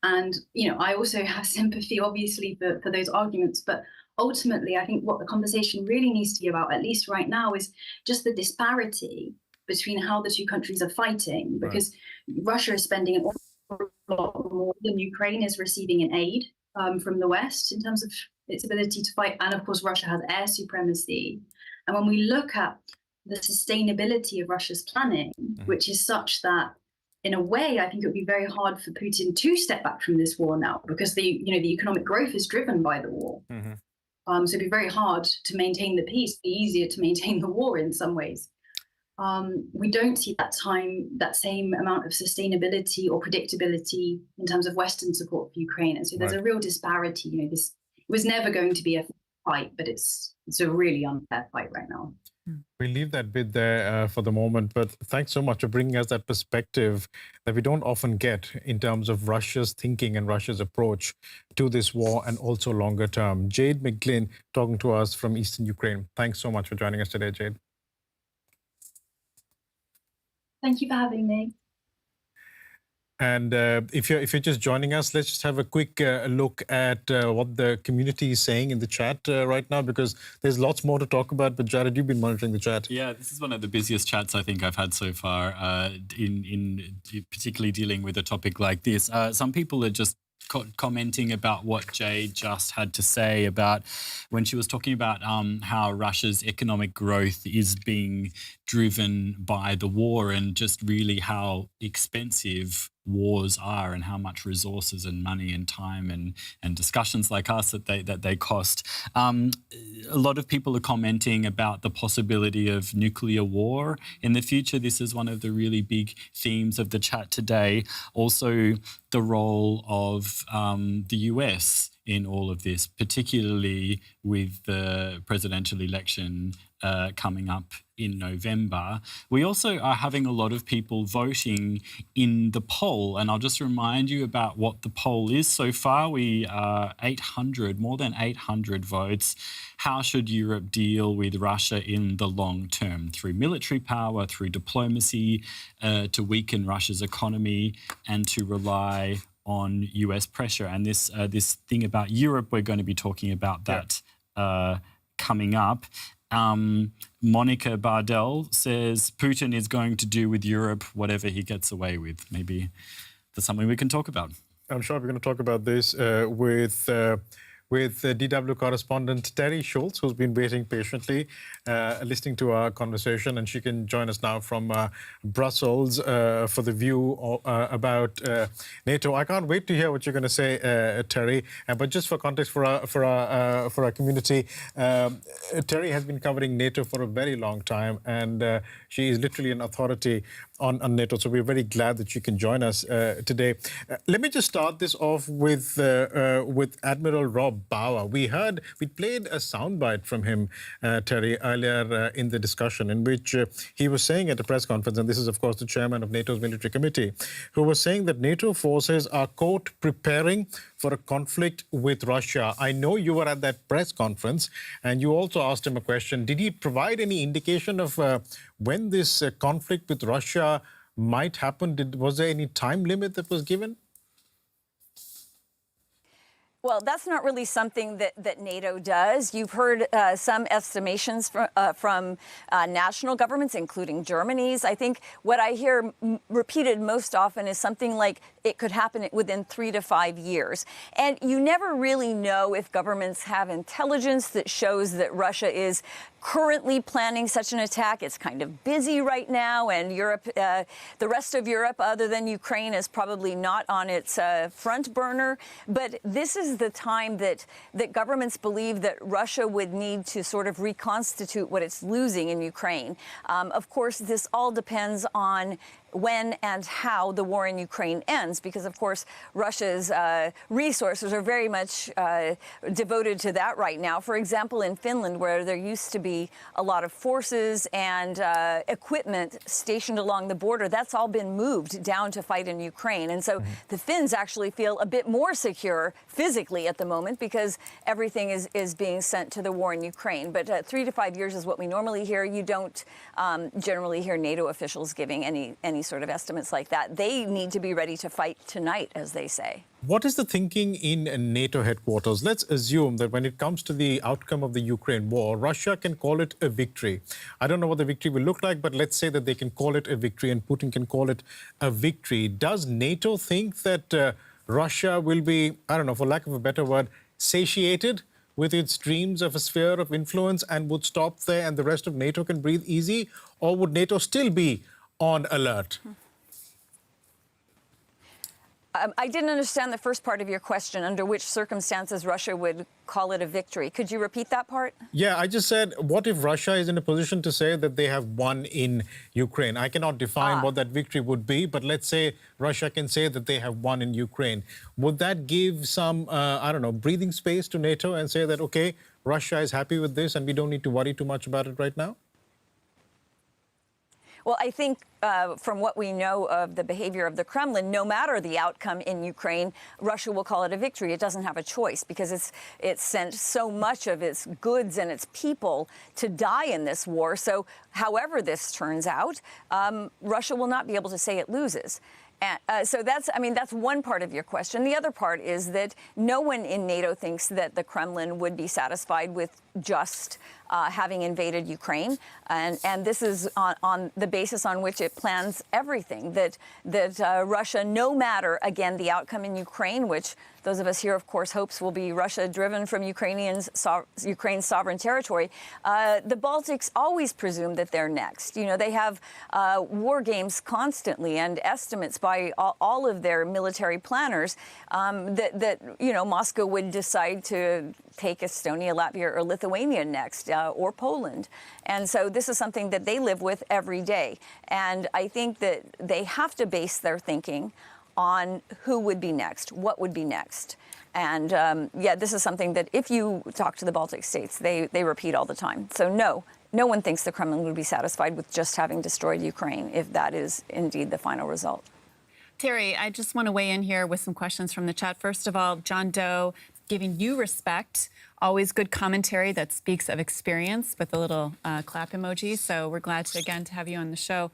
And, you know, I also have sympathy, obviously, for those arguments. But ultimately, I think what the conversation really needs to be about, at least right now, is just the disparity between how the two countries are fighting. Because Russia is spending an awful lot more than Ukraine is receiving in aid from the West in terms of its ability to fight. And of course, Russia has air supremacy. And when we look at the sustainability of Russia's planning, which is such that, in a way, I think it would be very hard for Putin to step back from this war now, because the economic growth is driven by the war. So it'd be very hard to maintain the peace. It'd be easier to maintain the war in some ways. We don't see that same amount of sustainability or predictability in terms of Western support for Ukraine. And so there's a real disparity. You know, it was never going to be a fight, but it's a really unfair fight right now. We'll leave that bit there for the moment, but thanks so much for bringing us that perspective that we don't often get in terms of Russia's thinking and Russia's approach to this war and also longer term. Jade McGlynn talking to us from Eastern Ukraine. Thanks so much for joining us today, Jade. Thank you for having me. And if you're just joining us, let's just have a quick look at what the community is saying in the chat right now, because there's lots more to talk about. But Jared, you've been monitoring the chat. Yeah, this is one of the busiest chats I think I've had so far, in particularly dealing with a topic like this. Some people are just commenting about what Jade just had to say about when she was talking about how Russia's economic growth is being driven by the war, and just really how expensive wars are and how much resources and money and time and discussions like us that they cost. A lot of people are commenting about the possibility of nuclear war in the future. This is one of the really big themes of the chat today. Also, the role of the US in all of this, particularly with the presidential election coming up in November. We also are having a lot of people voting in the poll, and I'll just remind you about what the poll is so far. We are more than 800 votes. How should Europe deal with Russia in the long term? Through military power, through diplomacy, to weaken Russia's economy, and to rely on US pressure. And this thing about Europe, we're going to be talking about that coming up. Monica Bardell says Putin is going to do with Europe whatever he gets away with. Maybe that's something we can talk about. I'm sure we're going to talk about this with DW correspondent Teri Schultz, who's been waiting patiently, listening to our conversation, and she can join us now from Brussels for the view about NATO. I can't wait to hear what you're going to say, Teri. But just for context for our community, Teri has been covering NATO for a very long time, and she is literally an authority on NATO. So we're very glad that you can join us today. Let me just start this off with Admiral Rob Bauer. We played a soundbite from him, Teri, earlier in the discussion, in which he was saying at a press conference, and this is, of course, the chairman of NATO's military committee, who was saying that NATO forces are, quote, preparing for a conflict with Russia. I know you were at that press conference, and you also asked him a question. Did he provide any indication of when this conflict with Russia might happen? Was there any time limit that was given? Well, that's not really something that NATO does. You've heard some estimations from national governments, including Germany's. I think what I hear repeated most often is something like it could happen within 3 to 5 years. And you never really know if governments have intelligence that shows that Russia is currently planning such an attack. It's kind of busy right now, and Europe, the rest of Europe, other than Ukraine, is probably not on its front burner. But this is the time that governments believe that Russia would need to sort of reconstitute what it's losing in Ukraine. Of course, this all depends on when and how the war in Ukraine ends, because, of course, Russia's resources are very much devoted to that right now. For example, in Finland, where there used to be a lot of forces and equipment stationed along the border, that's all been moved down to fight in Ukraine. And so the Finns actually feel a bit more secure physically at the moment because everything is being sent to the war in Ukraine. But 3 to 5 years is what we normally hear. You don't generally hear NATO officials giving any sort of estimates like that. They need to be ready to fight tonight, as they say. What is the thinking in NATO headquarters? Let's assume that when it comes to the outcome of the Ukraine war, Russia can call it a victory. I don't know what the victory will look like, but let's say that they can call it a victory and Putin can call it a victory. Does NATO think that Russia will be, I don't know, for lack of a better word, satiated with its dreams of a sphere of influence and would stop there and the rest of NATO can breathe easy? Or would NATO still be on alert? I didn't understand the first part of your question, under which circumstances Russia would call it a victory. Could you repeat that part? Yeah, I just said, what if Russia is in a position to say that they have won in Ukraine? I cannot define what that victory would be, but let's say Russia can say that they have won in Ukraine. Would that give some, I don't know, breathing space to NATO and say that, okay, Russia is happy with this and we don't need to worry too much about it right now? Well, I think from what we know of the behavior of the Kremlin, no matter the outcome in Ukraine, Russia will call it a victory. It doesn't have a choice because it's sent so much of its goods and its people to die in this war. So however this turns out, Russia will not be able to say it loses. So that's one part of your question. The other part is that no one in NATO thinks that the Kremlin would be satisfied with just having invaded Ukraine. And this is on the basis on which it plans everything, that Russia, no matter, again, the outcome in Ukraine, which those of us here, of course, hopes will be Russia driven from Ukraine's sovereign territory. The Baltics always presume that they're next. You know, they have war games constantly and estimates by all of their military planners that Moscow would decide to take Estonia, Latvia, or Lithuania next, or Poland. And so this is something that they live with every day. And I think that they have to base their thinking on who would be next, what would be next. And this is something that if you talk to the Baltic states, they repeat all the time. So no one thinks the Kremlin would be satisfied with just having destroyed Ukraine if that is indeed the final result. Teri, I just want to weigh in here with some questions from the chat. First of all, John Doe, giving you respect, always good commentary that speaks of experience with a little clap emoji. So we're glad to have you on the show.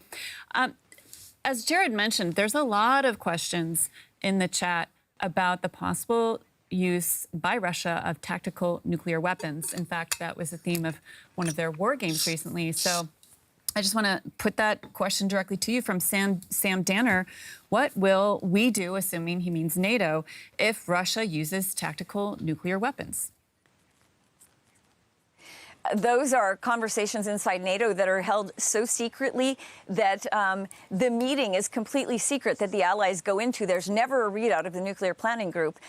As Jared mentioned, there's a lot of questions in the chat about the possible use by Russia of tactical nuclear weapons. In fact, that was the theme of one of their war games recently. So I just want to put that question directly to you from Sam Danner. What will we do, assuming he means NATO, if Russia uses tactical nuclear weapons? Those are conversations inside NATO that are held so secretly that the meeting is completely secret that the allies go into. There's never a readout of the nuclear planning group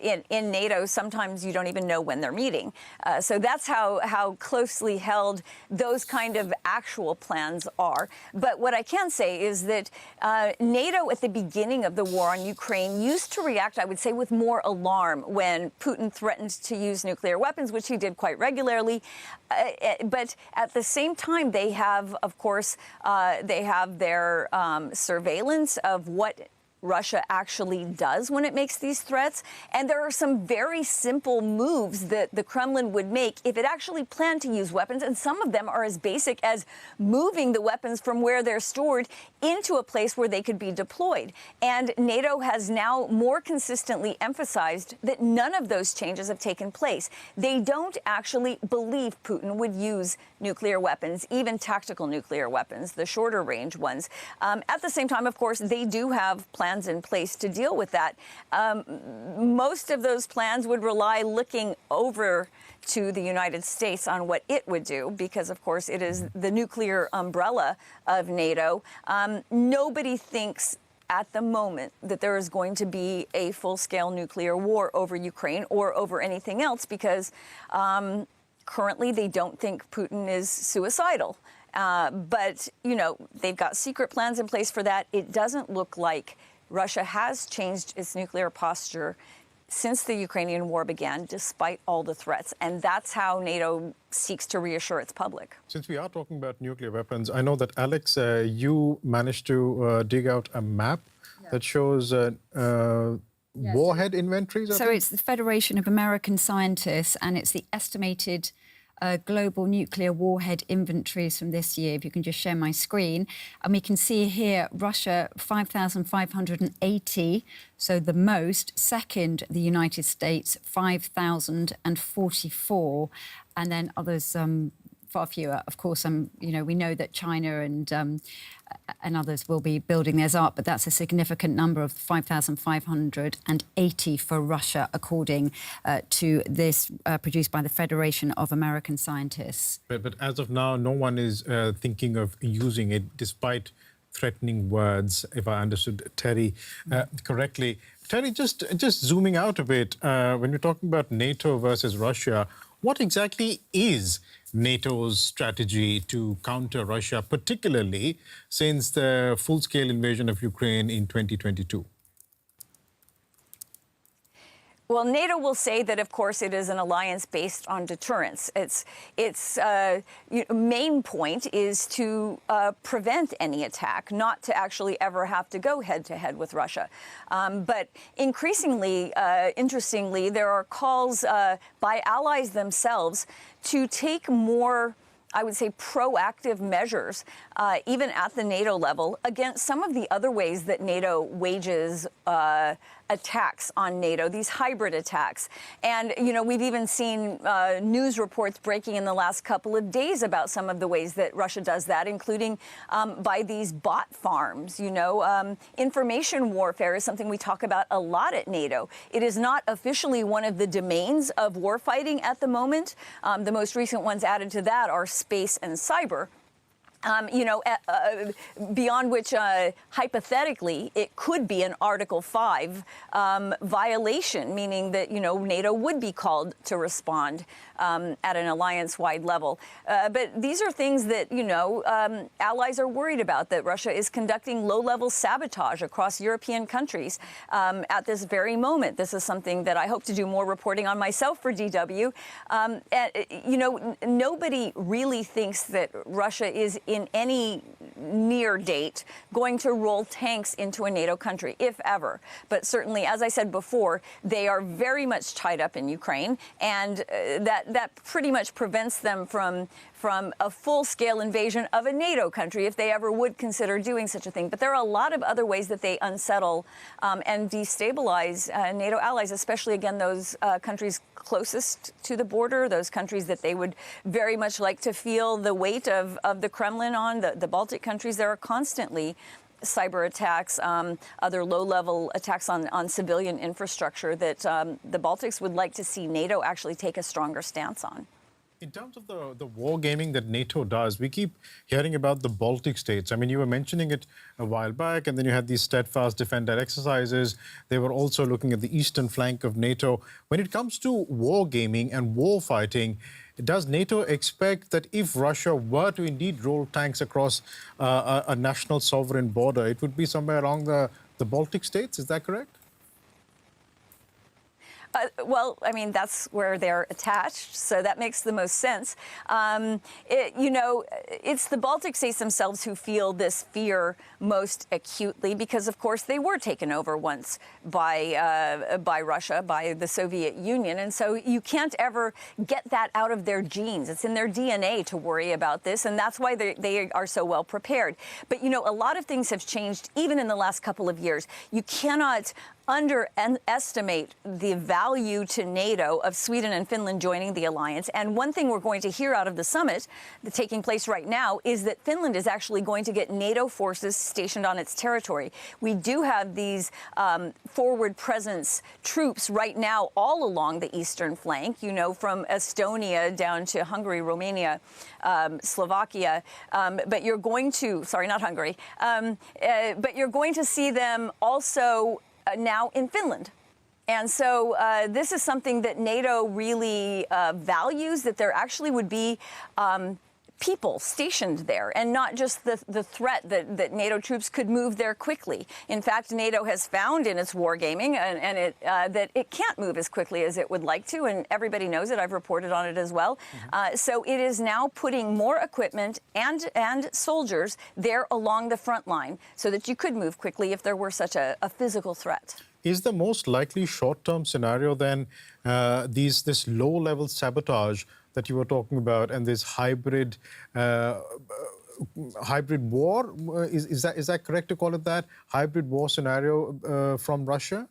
in NATO. Sometimes you don't even know when they're meeting. So that's how closely held those kind of actual plans are. But what I can say is that NATO at the beginning of the war on Ukraine used to react, I would say, with more alarm when Putin threatened to use nuclear weapons, which he did quite regularly. But at the same time, they have, of course, their surveillance of what Russia actually does when it makes these threats. And there are some very simple moves that the Kremlin would make if it actually planned to use weapons. And some of them are as basic as moving the weapons from where they're stored into a place where they could be deployed. And NATO has now more consistently emphasized that none of those changes have taken place. They don't actually believe Putin would use nuclear weapons, even tactical nuclear weapons, the shorter range ones. At the same time, of course, they do have plans in place to deal with that. Most of those plans would rely looking over to the United States on what it would do, because, of course, it is the nuclear umbrella of NATO. Nobody thinks at the moment that there is going to be a full-scale nuclear war over Ukraine or over anything else, because currently they don't think Putin is suicidal. But, they've got secret plans in place for that. It doesn't look like Russia has changed its nuclear posture since the Ukrainian war began, despite all the threats. And that's how NATO seeks to reassure its public. Since we are talking about nuclear weapons, I know that, Alex, you managed to dig out a map that shows warhead inventories. So it's the Federation of American Scientists, and it's the estimated global nuclear warhead inventories from this year, if you can just share my screen. And we can see here Russia 5,580, so the most. Second, the United States 5,044, and then others far fewer. Of course, we know that China and others will be building theirs up, but that's a significant number of 5,580 for Russia, according to this produced by the Federation of American Scientists. But as of now, no one is thinking of using it, despite threatening words, if I understood Teri correctly. Teri, just zooming out a bit, when you're talking about NATO versus Russia, what exactly is NATO's strategy to counter Russia, particularly since the full-scale invasion of Ukraine in 2022? Well, NATO will say that, of course, it is an alliance based on deterrence. Its main point is to prevent any attack, not to actually ever have to go head-to-head with Russia. But increasingly, interestingly, there are calls by allies themselves to take more, I would say, proactive measures, even at the NATO level, against some of the other ways that NATO wages attacks on NATO, these hybrid attacks. And, we've even seen news reports breaking in the last couple of days about some of the ways that Russia does that, including by these bot farms. Information warfare is something we talk about a lot at NATO. It is not officially one of the domains of warfighting at the moment. The most recent ones added to that are space and cyber. Beyond which, hypothetically, it could be an Article 5 violation, meaning that, NATO would be called to respond at an alliance-wide level. But these are things that, allies are worried about, that Russia is conducting low-level sabotage across European countries at this very moment. This is something that I hope to do more reporting on myself for DW. Nobody really thinks that Russia is in any near date going to roll tanks into a NATO country, if ever. But certainly, as I said before, they are very much tied up in Ukraine, and that pretty much prevents them from a full-scale invasion of a NATO country if they ever would consider doing such a thing. But there are a lot of other ways that they unsettle and destabilize NATO allies, especially, again, those countries closest to the border, those countries that they would very much like to feel the weight of the Kremlin on, the Baltic countries. There are constantly cyber attacks, other low-level attacks on civilian infrastructure that the Baltics would like to see NATO actually take a stronger stance on. In terms of the war gaming that NATO does, we keep hearing about the Baltic states. I mean, you were mentioning it a while back, and then you had these steadfast defender exercises. They were also looking at the eastern flank of NATO. When it comes to war gaming and war fighting, does NATO expect that if Russia were to indeed roll tanks across a national sovereign border, it would be somewhere along the Baltic states? Is that correct? Well, I mean, that's where they're attached, so that makes the most sense. It's the Baltic states themselves who feel this fear most acutely because, of course, they were taken over once by Russia, by the Soviet Union, and so you can't ever get that out of their genes. It's in their DNA to worry about this, and that's why they are so well prepared. But, a lot of things have changed even in the last couple of years. You cannot underestimate the value to NATO of Sweden and Finland joining the alliance. And one thing we're going to hear out of the summit that's taking place right now is that Finland is actually going to get NATO forces stationed on its territory. We do have these forward presence troops right now all along the eastern flank, from Estonia down to Hungary, Romania, Slovakia. But you're going to, sorry, not Hungary, but you're going to see them also now in Finland. And so this is something that NATO really values, that there actually would be people stationed there and not just the threat that NATO troops could move there quickly. In fact, NATO has found in its wargaming that it can't move as quickly as it would like to, and everybody knows it. I've reported on it as well. So it is now putting more equipment and soldiers there along the front line so that you could move quickly if there were such a physical threat. Is the most likely short-term scenario then this low-level sabotage that you were talking about and this hybrid war. Is that correct to call it that? Hybrid war scenario from Russia?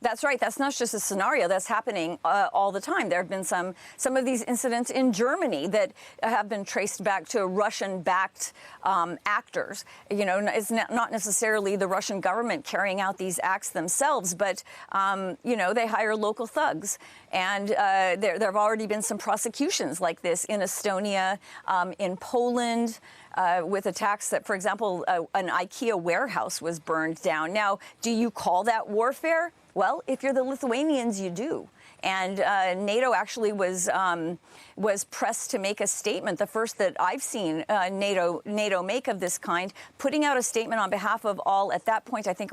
That's right. That's not just a scenario. That's happening all the time. There have been some of these incidents in Germany that have been traced back to Russian-backed actors. You know, it's not necessarily the Russian government carrying out these acts themselves, but, you know, they hire local thugs. And there have already been some prosecutions like this in Estonia, in Poland, with attacks that, for example, an IKEA warehouse was burned down. Now, do you call that warfare? Well, if you're the Lithuanians, you do. And NATO actually was pressed to make a statement, the first that I've seen NATO make of this kind, putting out a statement on behalf of all, at that point, I think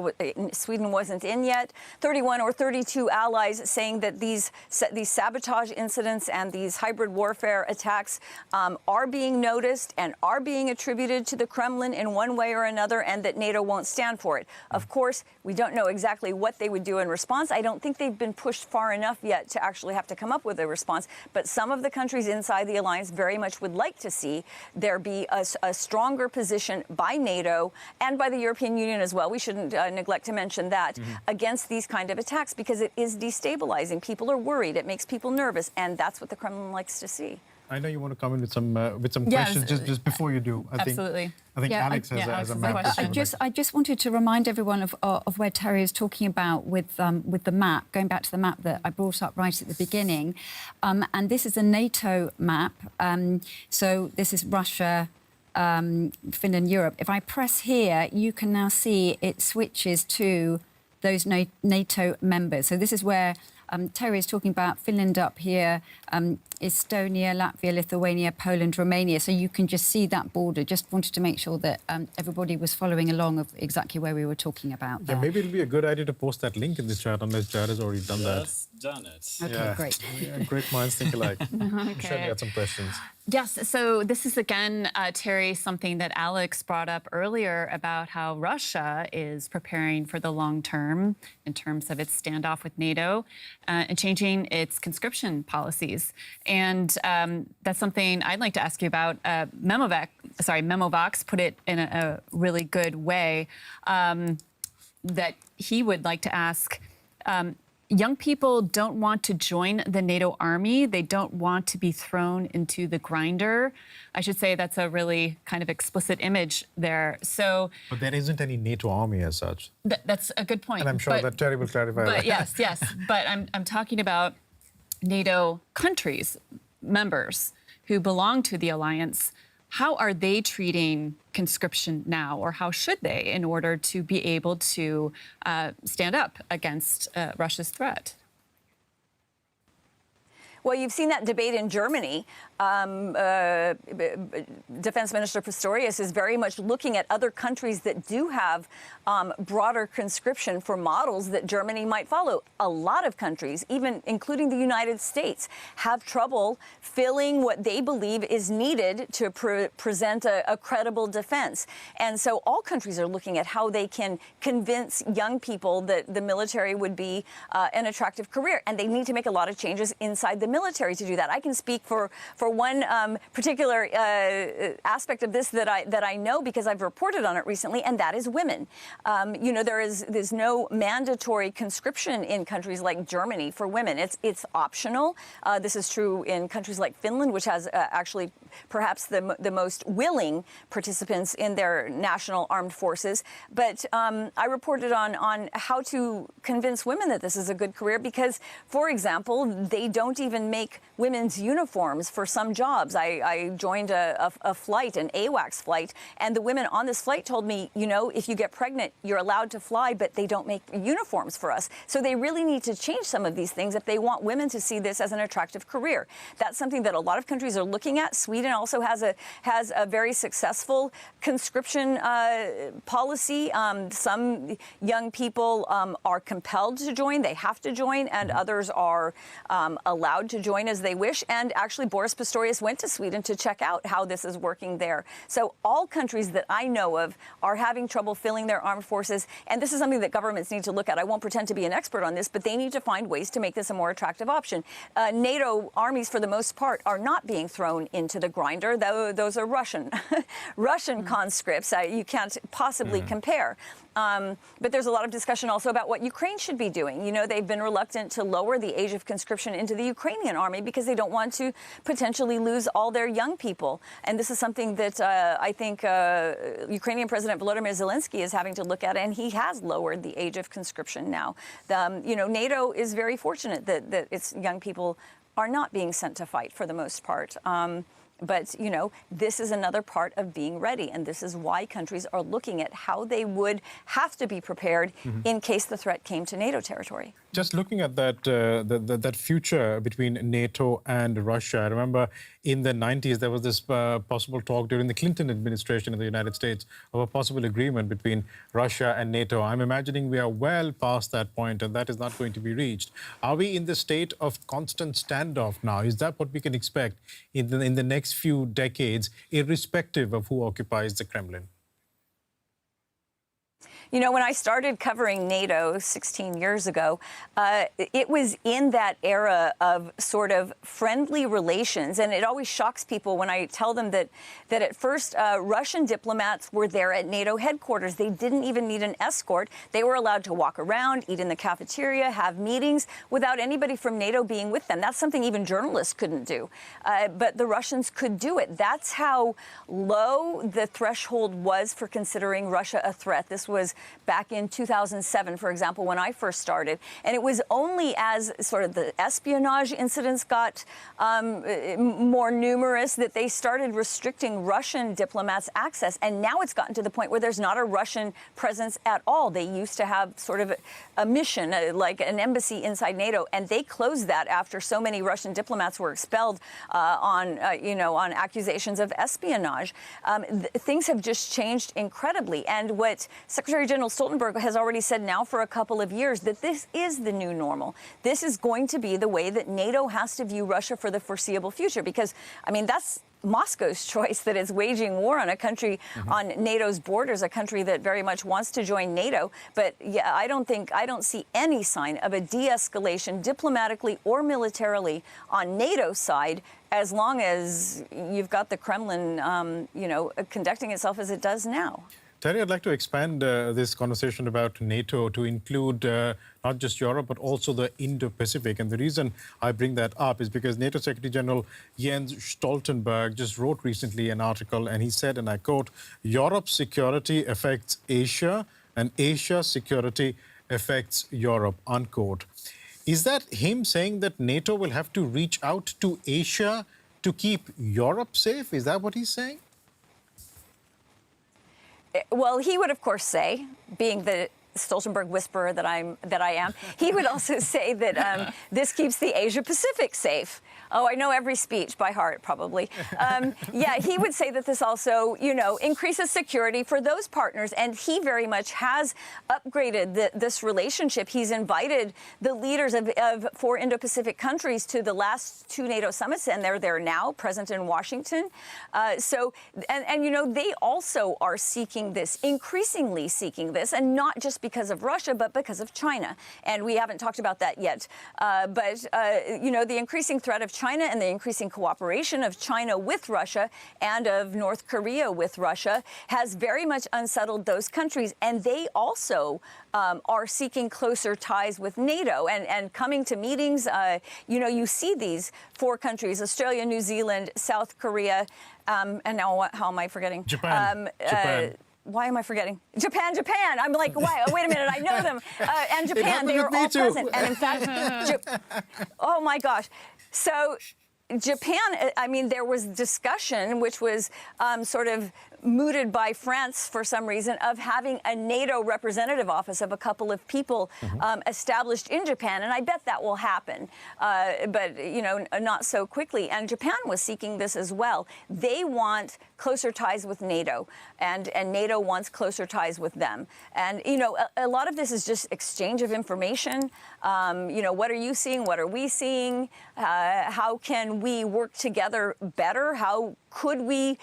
Sweden wasn't in yet, 31 or 32 allies, saying that these sabotage incidents and these hybrid warfare attacks are being noticed and are being attributed to the Kremlin in one way or another, and that NATO won't stand for it. Of course, we don't know exactly what they would do in response. I don't think they've been pushed far enough yet to actually have to come up with a response. But some of the countries inside the alliance very much would like to see there be a stronger position by NATO and by the European Union as well. We shouldn't neglect to mention that, against these kind of attacks, because it is destabilizing. People are worried. It makes people nervous. And that's what the Kremlin likes to see. I know you want to come in with some questions. Just before you do, absolutely. I think Alex has a question. I just wanted to remind everyone of where Teri is talking about with the map, going back to the map that I brought up right at the beginning. And this is a NATO map. So this is Russia, Finland, Europe. If I press here, you can now see it switches to those NATO members. So this is where Teri is talking about Finland up here, Estonia, Latvia, Lithuania, Poland, Romania. So you can just see that border. Just wanted to make sure that everybody was following along of exactly where we were talking about there. Yeah, maybe it'll be a good idea to post that link in the chat, unless Jade has already done that. Yes, done it. Okay, great. Yeah, great minds think alike. I'm sure you had some questions. Yes, so this is again, Teri, something that Alex brought up earlier about how Russia is preparing for the long term in terms of its standoff with NATO and changing its conscription policies. And that's something I'd like to ask you about. Memovox put it in a really good way that he would like to ask. Young people don't want to join the NATO army. They don't want to be thrown into the grinder. I should say that's a really kind of explicit image there. So, but there isn't any NATO army as such. That's a good point. And I'm sure that Teri will clarify that. Yes. But I'm talking about NATO countries, members who belong to the alliance. How are they treating conscription now, or how should they, in order to be able to stand up against Russia's threat? Well, you've seen that debate in Germany. Defense Minister Pistorius is very much looking at other countries that do have broader conscription for models that Germany might follow. A lot of countries, even including the United States, have trouble filling what they believe is needed to present a credible defense. And so all countries are looking at how they can convince young people that the military would be an attractive career. And they need to make a lot of changes inside the military to do that. I can speak for one particular aspect of this that I know because I've reported on it recently, and that is women. You know, there's no mandatory conscription in countries like Germany for women. It's optional. This is true in countries like Finland, which has actually perhaps the most willing participants in their national armed forces. But I reported on how to convince women that this is a good career because, for example, they don't even make women's uniforms for some jobs. I joined a flight, an AWACS flight, and the women on this flight told me, you know, if you get pregnant, you're allowed to fly, but they don't make uniforms for us. So they really need to change some of these things if they want women to see this as an attractive career. That's something that a lot of countries are looking at. Sweden also has a very successful conscription policy. Some young people are compelled to join. They have to join, and others are allowed allowed to join as they wish. And actually, Boris Pistorius went to Sweden to check out how this is working there. So all countries that I know of are having trouble filling their armed forces. And this is something that governments need to look at. I won't pretend to be an expert on this, but they need to find ways to make this a more attractive option. NATO armies, for the most part, are not being thrown into the grinder, though those are Russian conscripts. You can't possibly compare. But there's a lot of discussion also about what Ukraine should be doing. You know, they've been reluctant to lower the age of conscription into the Ukrainian army because they don't want to potentially lose all their young people. And this is something that I think Ukrainian President Volodymyr Zelensky is having to look at, and he has lowered the age of conscription now. You know, NATO is very fortunate that its young people are not being sent to fight for the most part. But, you know, this is another part of being ready. And this is why countries are looking at how they would have to be prepared in case the threat came to NATO territory. Just looking at that, that future between NATO and Russia, I remember in the 90s there was this possible talk during the Clinton administration in the United States of a possible agreement between Russia and NATO. I'm imagining we are well past that point and that is not going to be reached. Are we in the state of constant standoff now? Is that what we can expect in the next few decades, irrespective of who occupies the Kremlin? You know, when I started covering NATO 16 years ago, it was in that era of sort of friendly relations. And it always shocks people when I tell them that at first Russian diplomats were there at NATO headquarters. They didn't even need an escort. They were allowed to walk around, eat in the cafeteria, have meetings without anybody from NATO being with them. That's something even journalists couldn't do. But the Russians could do it. That's how low the threshold was for considering Russia a threat. This was back in 2007, for example, when I first started. And it was only as sort of the espionage incidents got more numerous that they started restricting Russian diplomats' access. And now it's gotten to the point where there's not a Russian presence at all. They used to have sort of a mission, like an embassy inside NATO, and they closed that after so many Russian diplomats were expelled on accusations of espionage. Things have just changed incredibly. And what Secretary General Stoltenberg has already said now for a couple of years, that this is the new normal. This is going to be the way that NATO has to view Russia for the foreseeable future, because, I mean, that's Moscow's choice, that it's waging war on a country on NATO's borders, a country that very much wants to join NATO. But yeah, I don't see any sign of a de-escalation diplomatically or militarily on NATO's side, as long as you've got the Kremlin, conducting itself as it does now. Teri, I'd like to expand this conversation about NATO to include not just Europe, but also the Indo-Pacific. And the reason I bring that up is because NATO Secretary General Jens Stoltenberg just wrote recently an article, and he said, and I quote, "Europe's security affects Asia, and Asia's security affects Europe," unquote. Is that him saying that NATO will have to reach out to Asia to keep Europe safe? Is that what he's saying? Well, he would, of course, say, being the Stoltenberg whisperer that I am, he would also say that this keeps the Asia-Pacific safe. Oh, I know every speech by heart, probably. Yeah, he would say that this also, increases security for those partners. And he very much has upgraded this relationship. He's invited the leaders of 4 Indo-Pacific countries to the last 2 NATO summits, and they're there now, present in Washington. They also are seeking this, increasingly seeking this, and not just because of Russia, but because of China. And we haven't talked about that yet. The increasing threat of China and the increasing cooperation of China with Russia and of North Korea with Russia has very much unsettled those countries. And they also are seeking closer ties with NATO and coming to meetings. You see these 4 countries, Australia, New Zealand, South Korea, and now how am I forgetting? Japan. Why am I forgetting? Japan. I'm like, wait a minute, I know them. And Japan, they were all present. And in fact, oh my gosh. So Japan, I mean, there was discussion, which was sort of mooted by France for some reason of having a NATO representative office of a couple of people established in Japan, and I bet that will happen, but not so quickly. And Japan was seeking this as well. They want closer ties with NATO, and NATO wants closer ties with them. And a lot of this is just exchange of information. What are you seeing? What are we seeing? How can we work together better? How could we,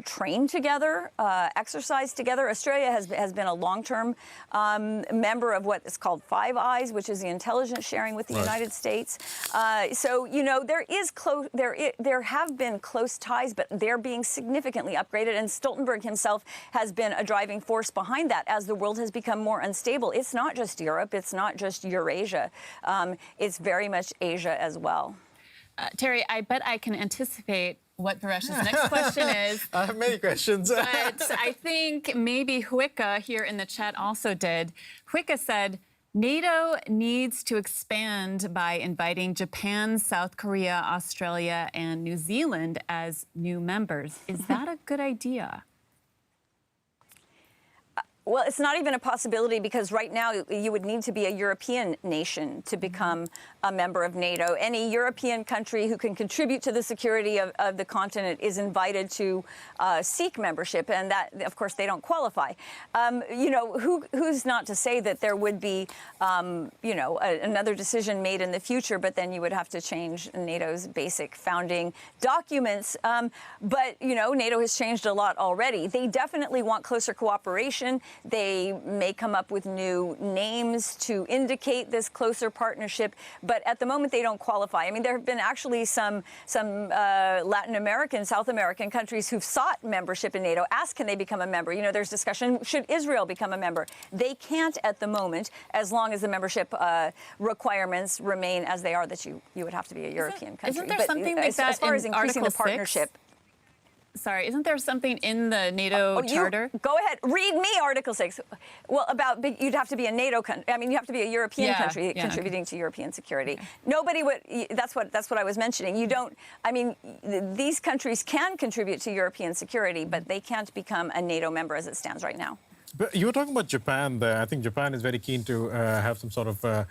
train together, exercise together? Australia has been a long-term member of what is called Five Eyes, which is the intelligence sharing with the United States. So there have been close ties, but they're being significantly upgraded. And Stoltenberg himself has been a driving force behind that as the world has become more unstable. It's not just Europe. It's not just Eurasia. It's very much Asia as well. Teri, I bet I can anticipate what Biresh's next question is. I have many questions. But I think maybe Huika here in the chat also did. Huika said, NATO needs to expand by inviting Japan, South Korea, Australia, and New Zealand as new members. Is that a good idea? Well, it's not even a possibility because right now you would need to be a European nation to become a member of NATO. Any European country who can contribute to the security of the continent is invited to seek membership, and that, of course, they don't qualify. Who's not to say that there would be, another decision made in the future, but then you would have to change NATO's basic founding documents. But NATO has changed a lot already. They definitely want closer cooperation. They may come up with new names to indicate this closer partnership, but at the moment they don't qualify. I mean, there have been actually some Latin American, South American countries who've sought membership in NATO, asked can they become a member. There's discussion, should Israel become a member? They can't at the moment, as long as the membership requirements remain as they are, that you would have to be a European country. Isn't there something like that as far as in increasing Article the partnership? 6? Sorry, isn't there something in the NATO charter? Go ahead, read me Article 6. Well, you'd have to be a NATO country. I mean, you have to be a European country contributing to European security. Okay. Nobody would. That's what I was mentioning. You don't. I mean, these countries can contribute to European security, but they can't become a NATO member as it stands right now. But you were talking about Japan there. I think Japan is very keen to have some sort of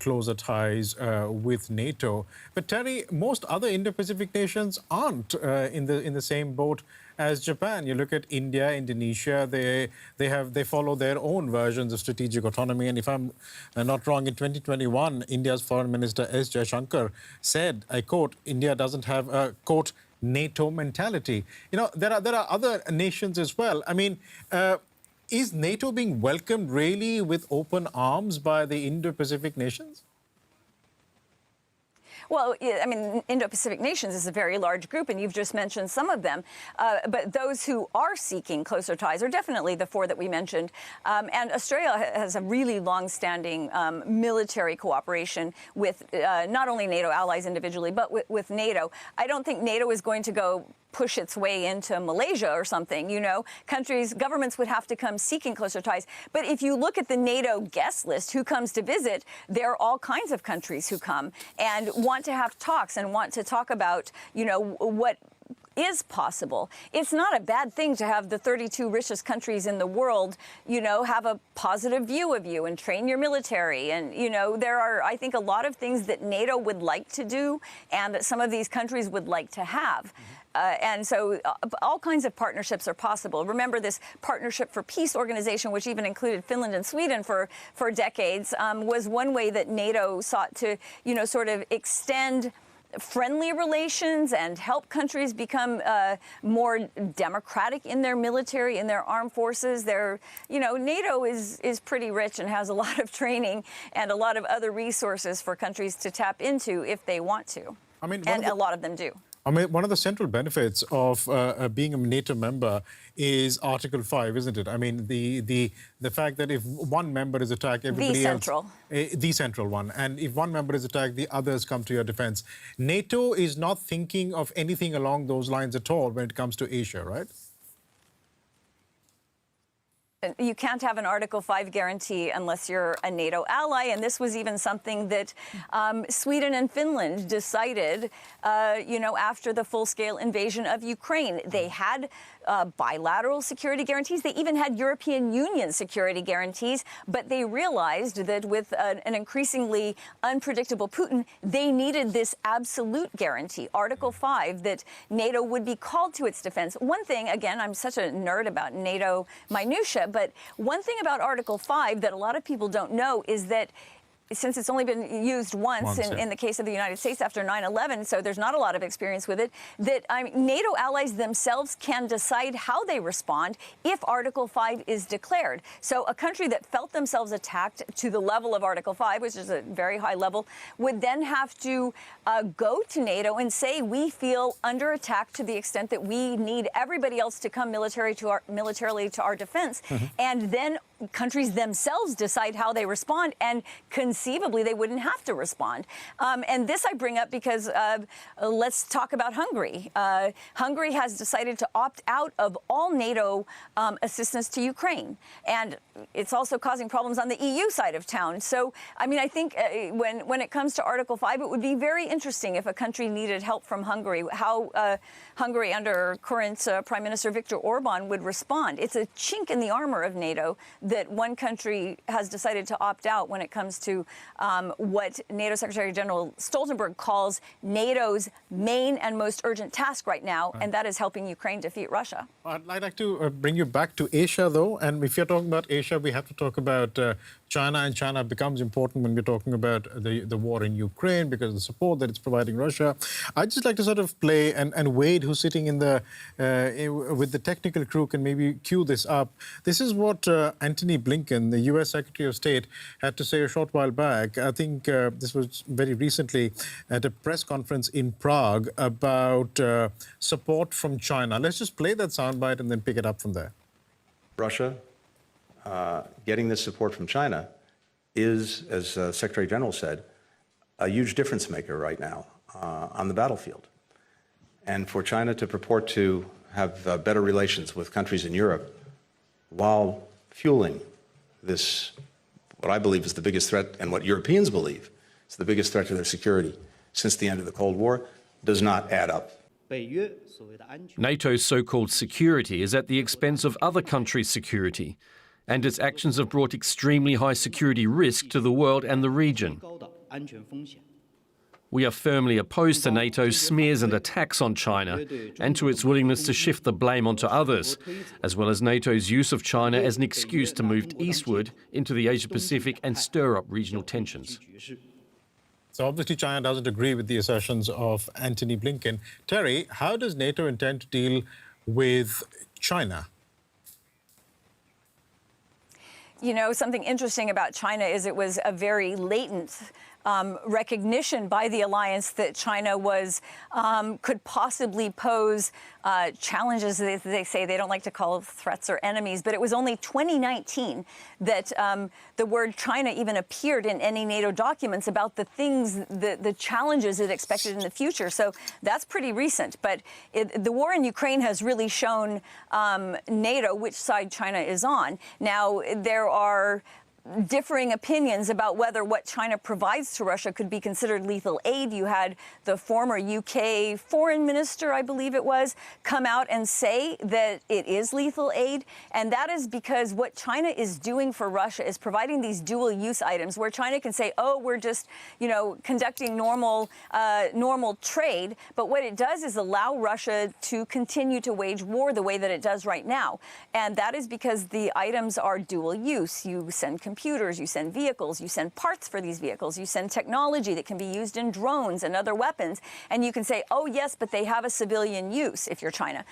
closer ties with NATO. But Teri, most other Indo-Pacific nations aren't in the same boat as Japan. You look at India, Indonesia. They follow their own versions of strategic autonomy. And if I'm not wrong, in 2021, India's Foreign Minister S. Jaishankar said, I quote, "India doesn't have a quote NATO mentality." There are other nations as well. I mean. Is NATO being welcomed really with open arms by the Indo-Pacific nations? Well, I mean, Indo-Pacific nations is a very large group, and you've just mentioned some of them. But those who are seeking closer ties are definitely the four that we mentioned. And Australia has a really long-standing military cooperation with not only NATO allies individually, but with NATO. I don't think NATO is going to go push its way into Malaysia or something. Governments would have to come seeking closer ties. But if you look at the NATO guest list, who comes to visit, there are all kinds of countries who come and want to have talks and want to talk about, what is possible. It's not a bad thing to have the 32 richest countries in the world, have a positive view of you and train your military. And, there are, I think, a lot of things that NATO would like to do and that some of these countries would like to have. And so all kinds of partnerships are possible. Remember this Partnership for Peace organization, which even included Finland and Sweden for decades, was one way that NATO sought to, sort of extend friendly relations and help countries become more democratic in their military, in their armed forces. NATO is pretty rich and has a lot of training and a lot of other resources for countries to tap into if they want to. I mean, and a lot of them do. I mean, one of the central benefits of being a NATO member is Article 5, isn't it? I mean, the fact that if one member is attacked, everybody else... The central one. And if one member is attacked, the others come to your defense. NATO is not thinking of anything along those lines at all when it comes to Asia, right? you can't have an Article 5 guarantee unless you're a NATO ally. And this was even something that Sweden and Finland decided, after the full-scale invasion of Ukraine. They had bilateral security guarantees. They even had European Union security guarantees. But they realized that with an increasingly unpredictable Putin, they needed this absolute guarantee, Article 5, that NATO would be called to its defense. One thing, again, I'm such a nerd about NATO minutia, but one thing about Article 5 that a lot of people don't know is that since it's only been used once in the case of the United States after 9/11, so there's not a lot of experience with it, that NATO allies themselves can decide how they respond if Article 5 is declared. So a country that felt themselves attacked to the level of Article 5, which is a very high level, would then have to go to NATO and say, we feel under attack to the extent that we need everybody else to come militarily to our defense. And then countries themselves decide how they respond, and conceivably they wouldn't have to respond. And this I bring up because let's talk about Hungary. Hungary has decided to opt out of all NATO assistance to Ukraine, and it's also causing problems on the EU side of town. So, I mean, I think when it comes to Article 5, it would be very interesting if a country needed help from Hungary, how Hungary under current Prime Minister Viktor Orban would respond. It's a chink in the armor of NATO that one country has decided to opt out when it comes to what NATO Secretary General Stoltenberg calls NATO's main and most urgent task right now, and that is helping Ukraine defeat Russia. I'd like to bring you back to Asia, though, and if you're talking about Asia, we have to talk about China, and China becomes important when we're talking about the war in Ukraine because of the support that it's providing Russia. I'd just like to sort of play, and Wade, who's sitting in the with the technical crew, can maybe cue this up. This is what Antony Blinken, the U.S. Secretary of State, had to say a short while back. I think this was very recently at a press conference in Prague about support from China. Let's just play that soundbite and then pick it up from there. Russia getting this support from China is, as Secretary General said, a huge difference maker right now on the battlefield. And for China to purport to have better relations with countries in Europe while fueling this, what I believe is the biggest threat, and what Europeans believe is the biggest threat to their security since the end of the Cold War, does not add up. NATO's so-called security is at the expense of other countries' security, and its actions have brought extremely high security risk to the world and the region. We are firmly opposed to NATO's smears and attacks on China and to its willingness to shift the blame onto others, as well as NATO's use of China as an excuse to move eastward into the Asia-Pacific and stir up regional tensions. So obviously China doesn't agree with the assertions of Antony Blinken. Teri, how does NATO intend to deal with China? You know, something interesting about China is it was a very latent recognition by the alliance that China was could possibly pose challenges. They say they don't like to call threats or enemies, but it was only 2019 that the word China even appeared in any NATO documents about the things, the challenges it expected in the future. So that's pretty recent. But the war in Ukraine has really shown NATO which side China is on. Now, there are differing opinions about whether what China provides to Russia could be considered lethal aid. You had the former UK foreign minister, I believe it was, come out and say that it is lethal aid. And that is because what China is doing for Russia is providing these dual use items where China can say, oh, we're just, conducting normal trade. But what it does is allow Russia to continue to wage war the way that it does right now. And that is because the items are dual use. You send computers, you send vehicles, you send parts for these vehicles, you send technology that can be used in drones and other weapons. And you can say, oh, yes, but they have a civilian use if you're China.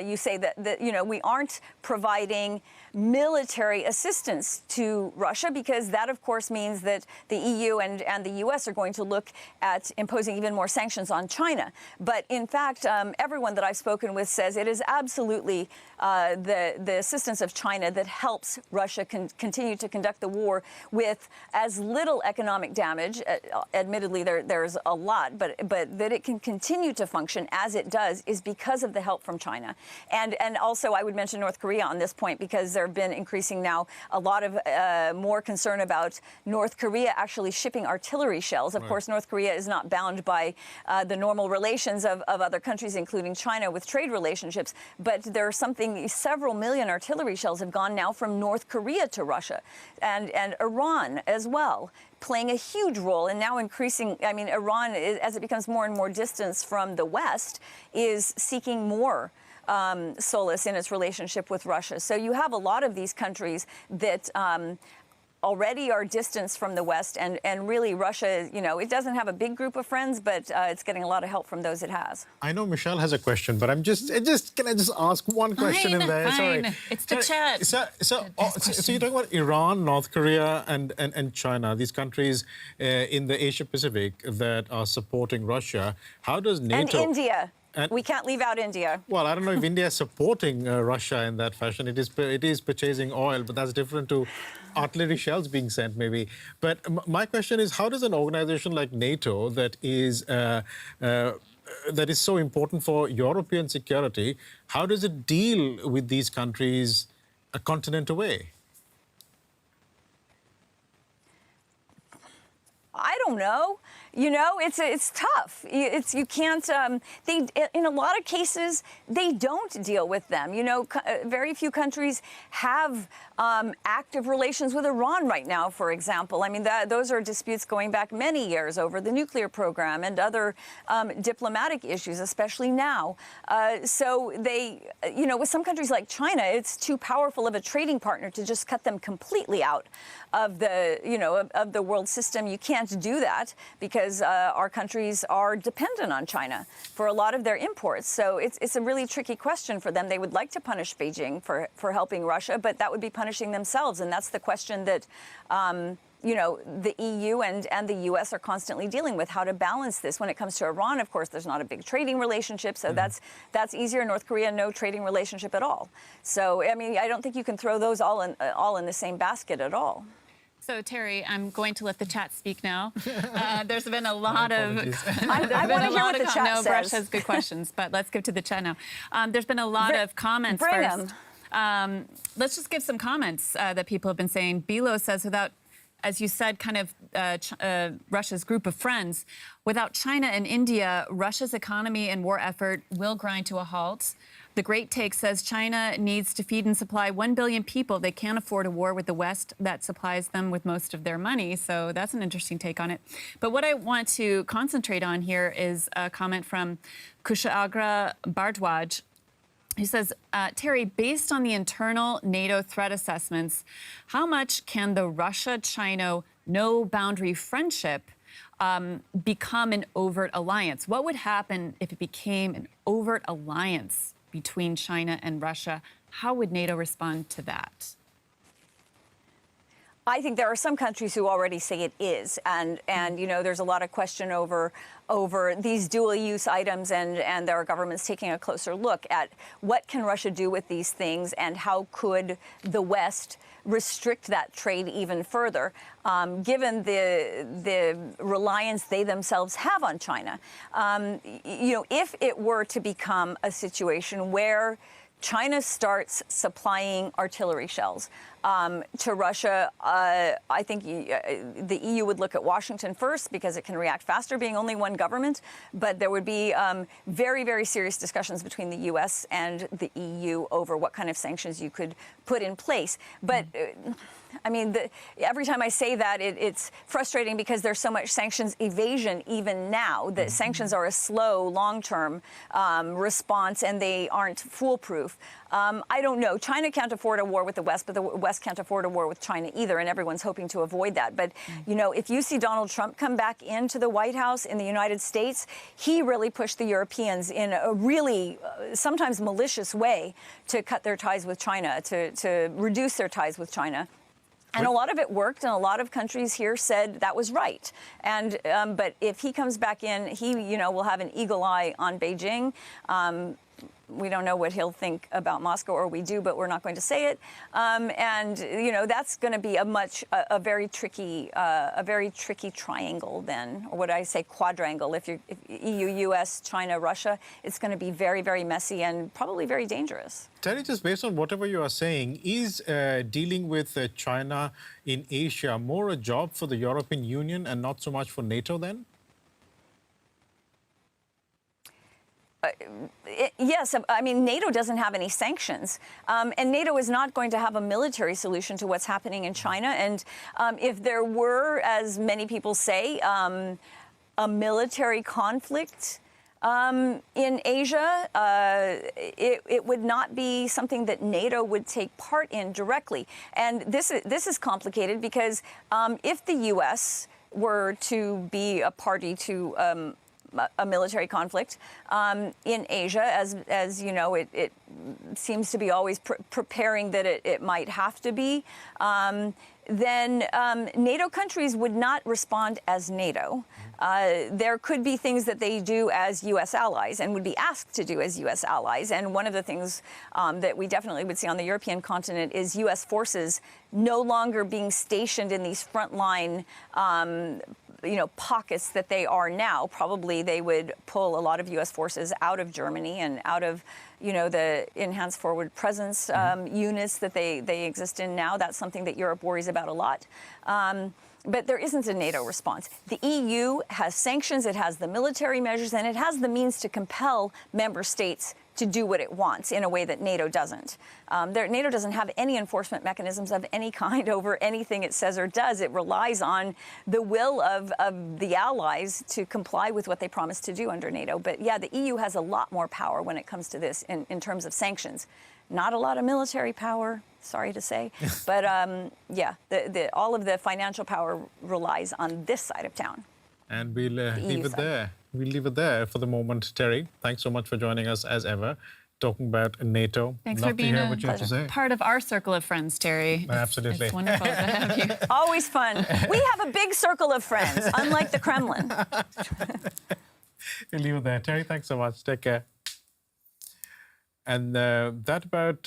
You say that we aren't providing military assistance to Russia because that, of course, means that the EU and the U.S. are going to look at imposing even more sanctions on China. But in fact, everyone that I've spoken with says it is absolutely the assistance of China that helps Russia continue to conduct the the war with as little economic damage. Admittedly, there's a lot, but that it can continue to function as it does is because of the help from China. And also, I would mention North Korea on this point, because there have been increasing now a lot of more concern about North Korea actually shipping artillery shells. Of course, North Korea is not bound by the normal relations of other countries, including China, with trade relationships. But there's several million artillery shells have gone now from North Korea to Russia, and Iran as well, playing a huge role, and now increasing. I mean, Iran, as it becomes more and more distance from the West, is seeking more solace in its relationship with Russia. So you have a lot of these countries that already are distanced from the West, and really Russia, it doesn't have a big group of friends, but it's getting a lot of help from those it has. I know Michelle has a question, but can I just ask one question in there? Fine. Sorry. It's the chat. So you're talking about Iran, North Korea, and China, these countries in the Asia Pacific that are supporting Russia. How does NATO... And India. We can't leave out India. Well, I don't know if India is supporting Russia in that fashion. It is purchasing oil, but that's different to artillery shells being sent, maybe. But my question is, how does an organization like NATO, that is so important for European security, how does it deal with these countries a continent away? I don't know. It's tough. You can't. In a lot of cases, they don't deal with them. Very few countries have active relations with Iran right now, for example. I mean, those are disputes going back many years over the nuclear program and other diplomatic issues, especially now. So they, with some countries like China, it's too powerful of a trading partner to just cut them completely out of the world system. You can't do that because our countries are dependent on China for a lot of their imports. So it's a really tricky question for them. They would like to punish Beijing for helping Russia, but that would be punishing themselves. And that's the question that the EU and the U.S. are constantly dealing with, how to balance this. When it comes to Iran, of course, there's not a big trading relationship, so that's easier. North Korea, no trading relationship at all. So, I mean, I don't think you can throw those all in the same basket at all. So, Teri, I'm going to let the chat speak now. There's been a lot of... I want to hear what the chat says. Biresh has good questions, but let's give to the chat now. There's been a lot of comments first. Let's just give some comments that people have been saying. Bilo says, without, as you said, kind of Russia's group of friends, without China and India, Russia's economy and war effort will grind to a halt. The Great Take says China needs to feed and supply 1 billion people. They can't afford a war with the West that supplies them with most of their money. So that's an interesting take on it. But what I want to concentrate on here is a comment from Kushagra Bardwaj. He says, Teri, based on the internal NATO threat assessments, how much can the Russia-China no-boundary friendship become an overt alliance? What would happen if it became an overt alliance between China and Russia? How would NATO respond to that? I think there are some countries who already say it is, and there's a lot of question over these dual-use items, and there are governments taking a closer look at what can Russia do with these things, and how could the West restrict that trade even further, given the reliance they themselves have on China. If it were to become a situation where China starts supplying artillery shells to Russia, I think the EU would look at Washington first because it can react faster, being only one government. But there would be very, very serious discussions between the U.S. and the EU over what kind of sanctions you could put in place. But I mean, every time I say that, it's frustrating because there's so much sanctions evasion even now. That sanctions are a slow, long-term response, and they aren't foolproof. I don't know. China can't afford a war with the West, but the West can't afford a war with China either, and everyone's hoping to avoid that. But, if you see Donald Trump come back into the White House in the United States, he really pushed the Europeans in a really sometimes malicious way to cut their ties with China, to reduce their ties with China. And a lot of it worked, and a lot of countries here said that was right. And but if he comes back in, he will have an eagle eye on Beijing. we don't know what he'll think about Moscow, or we do, but we're not going to say it. And that's going to be a very tricky triangle then, or what I say quadrangle. If EU, US, China, Russia, it's going to be very, very messy and probably very dangerous. Teri, just based on whatever you are saying, is dealing with China in Asia more a job for the European Union and not so much for NATO then? Yes, I mean, NATO doesn't have any sanctions, and NATO is not going to have a military solution to what's happening in China. And if there were, as many people say, a military conflict in Asia, it would not be something that NATO would take part in directly. And this is complicated because if the U.S. were to be a party to a military conflict in Asia, as you know, it seems to be always preparing that it might have to be, then NATO countries would not respond as NATO. There could be things that they do as U.S. allies and would be asked to do as U.S. allies. And one of the things that we definitely would see on the European continent is U.S. forces no longer being stationed in these frontline pockets that they are now. Probably they would pull a lot of U.S. forces out of Germany and out of, the enhanced forward presence units that they exist in now. That's something that Europe worries about a lot. But there isn't a NATO response. The EU has sanctions, it has the military measures, and it has the means to compel member states to do what it wants in a way that NATO doesn't. NATO doesn't have any enforcement mechanisms of any kind over anything it says or does. It relies on the will of the allies to comply with what they promised to do under NATO. But yeah, the EU has a lot more power when it comes to this in terms of sanctions. Not a lot of military power, sorry to say, but all of the financial power relies on this side of town. And we'll leave it there. We'll leave it there for the moment. Terry, thanks so much for joining us as ever, talking about NATO. Thanks Love for being to hear what you have to say. part of our circle of friends, Terry. Absolutely. It's wonderful to have you. Always fun. We have a big circle of friends, unlike the Kremlin. We'll leave it there. Terry, thanks so much. Take care. And that about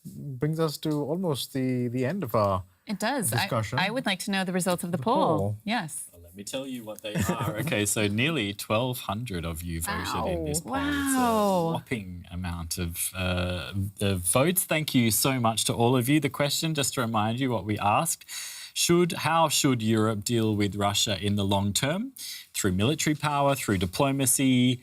brings us to almost the end of our discussion. I would like to know the results of the poll. Yes. Well, let me tell you what they are. Okay, so nearly 1,200 of you voted in this poll. Wow. It's a whopping amount of votes. Thank you so much to all of you. The question, just to remind you what we asked, how should Europe deal with Russia in the long term? Through military power, through diplomacy,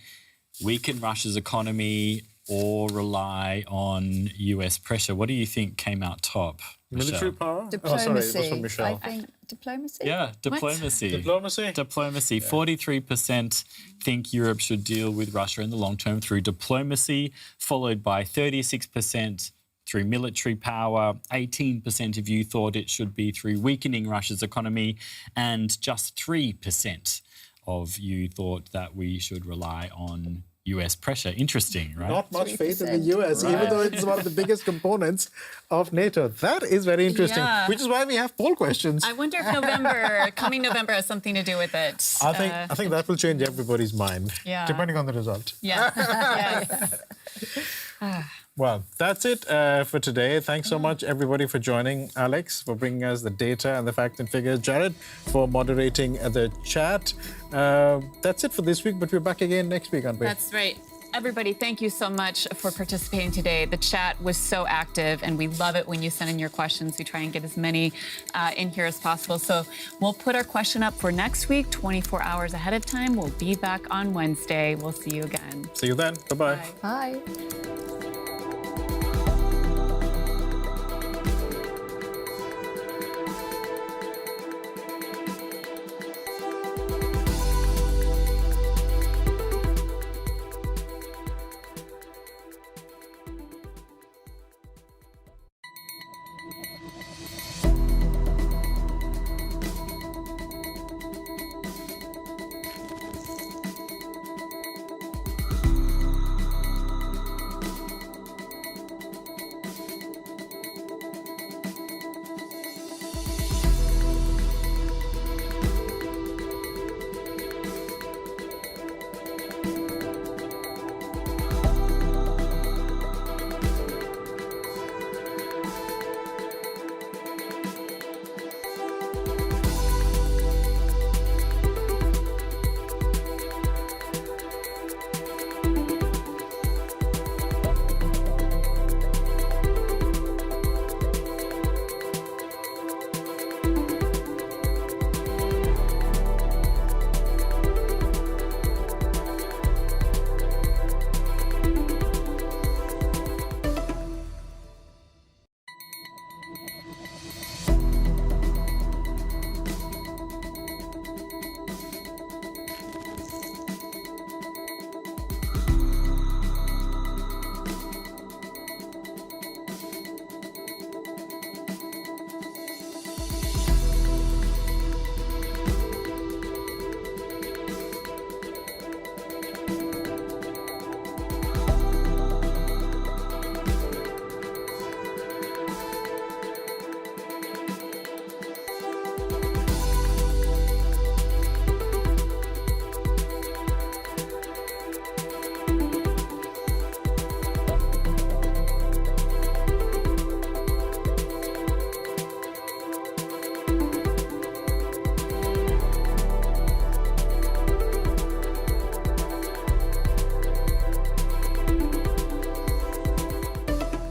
weaken Russia's economy, or rely on US pressure? What do you think came out top, Michelle? Military power? Diplomacy. Oh, sorry, it was from Michelle. I think diplomacy? Yeah, diplomacy. Diplomacy? Diplomacy. 43% think Europe should deal with Russia in the long term through diplomacy, followed by 36% through military power. 18% of you thought it should be through weakening Russia's economy, and just 3% of you thought that we should rely on US pressure. Interesting, right? Not much faith in the US, even though it's one of the biggest components of NATO. That is very interesting, which is why we have poll questions. I wonder if coming November has something to do with it. I think that will change everybody's mind, depending on the result. Yeah. Yes. Well, that's it for today. Thanks so much, everybody, for joining. Alex, for bringing us the data and the facts and figures. Jared, for moderating the chat. That's it for this week, but we're back again next week, aren't we? That's right. Everybody, thank you so much for participating today. The chat was so active, and we love it when you send in your questions. We try and get as many in here as possible. So we'll put our question up for next week, 24 hours ahead of time. We'll be back on Wednesday. We'll see you again. See you then. Bye-bye. Bye.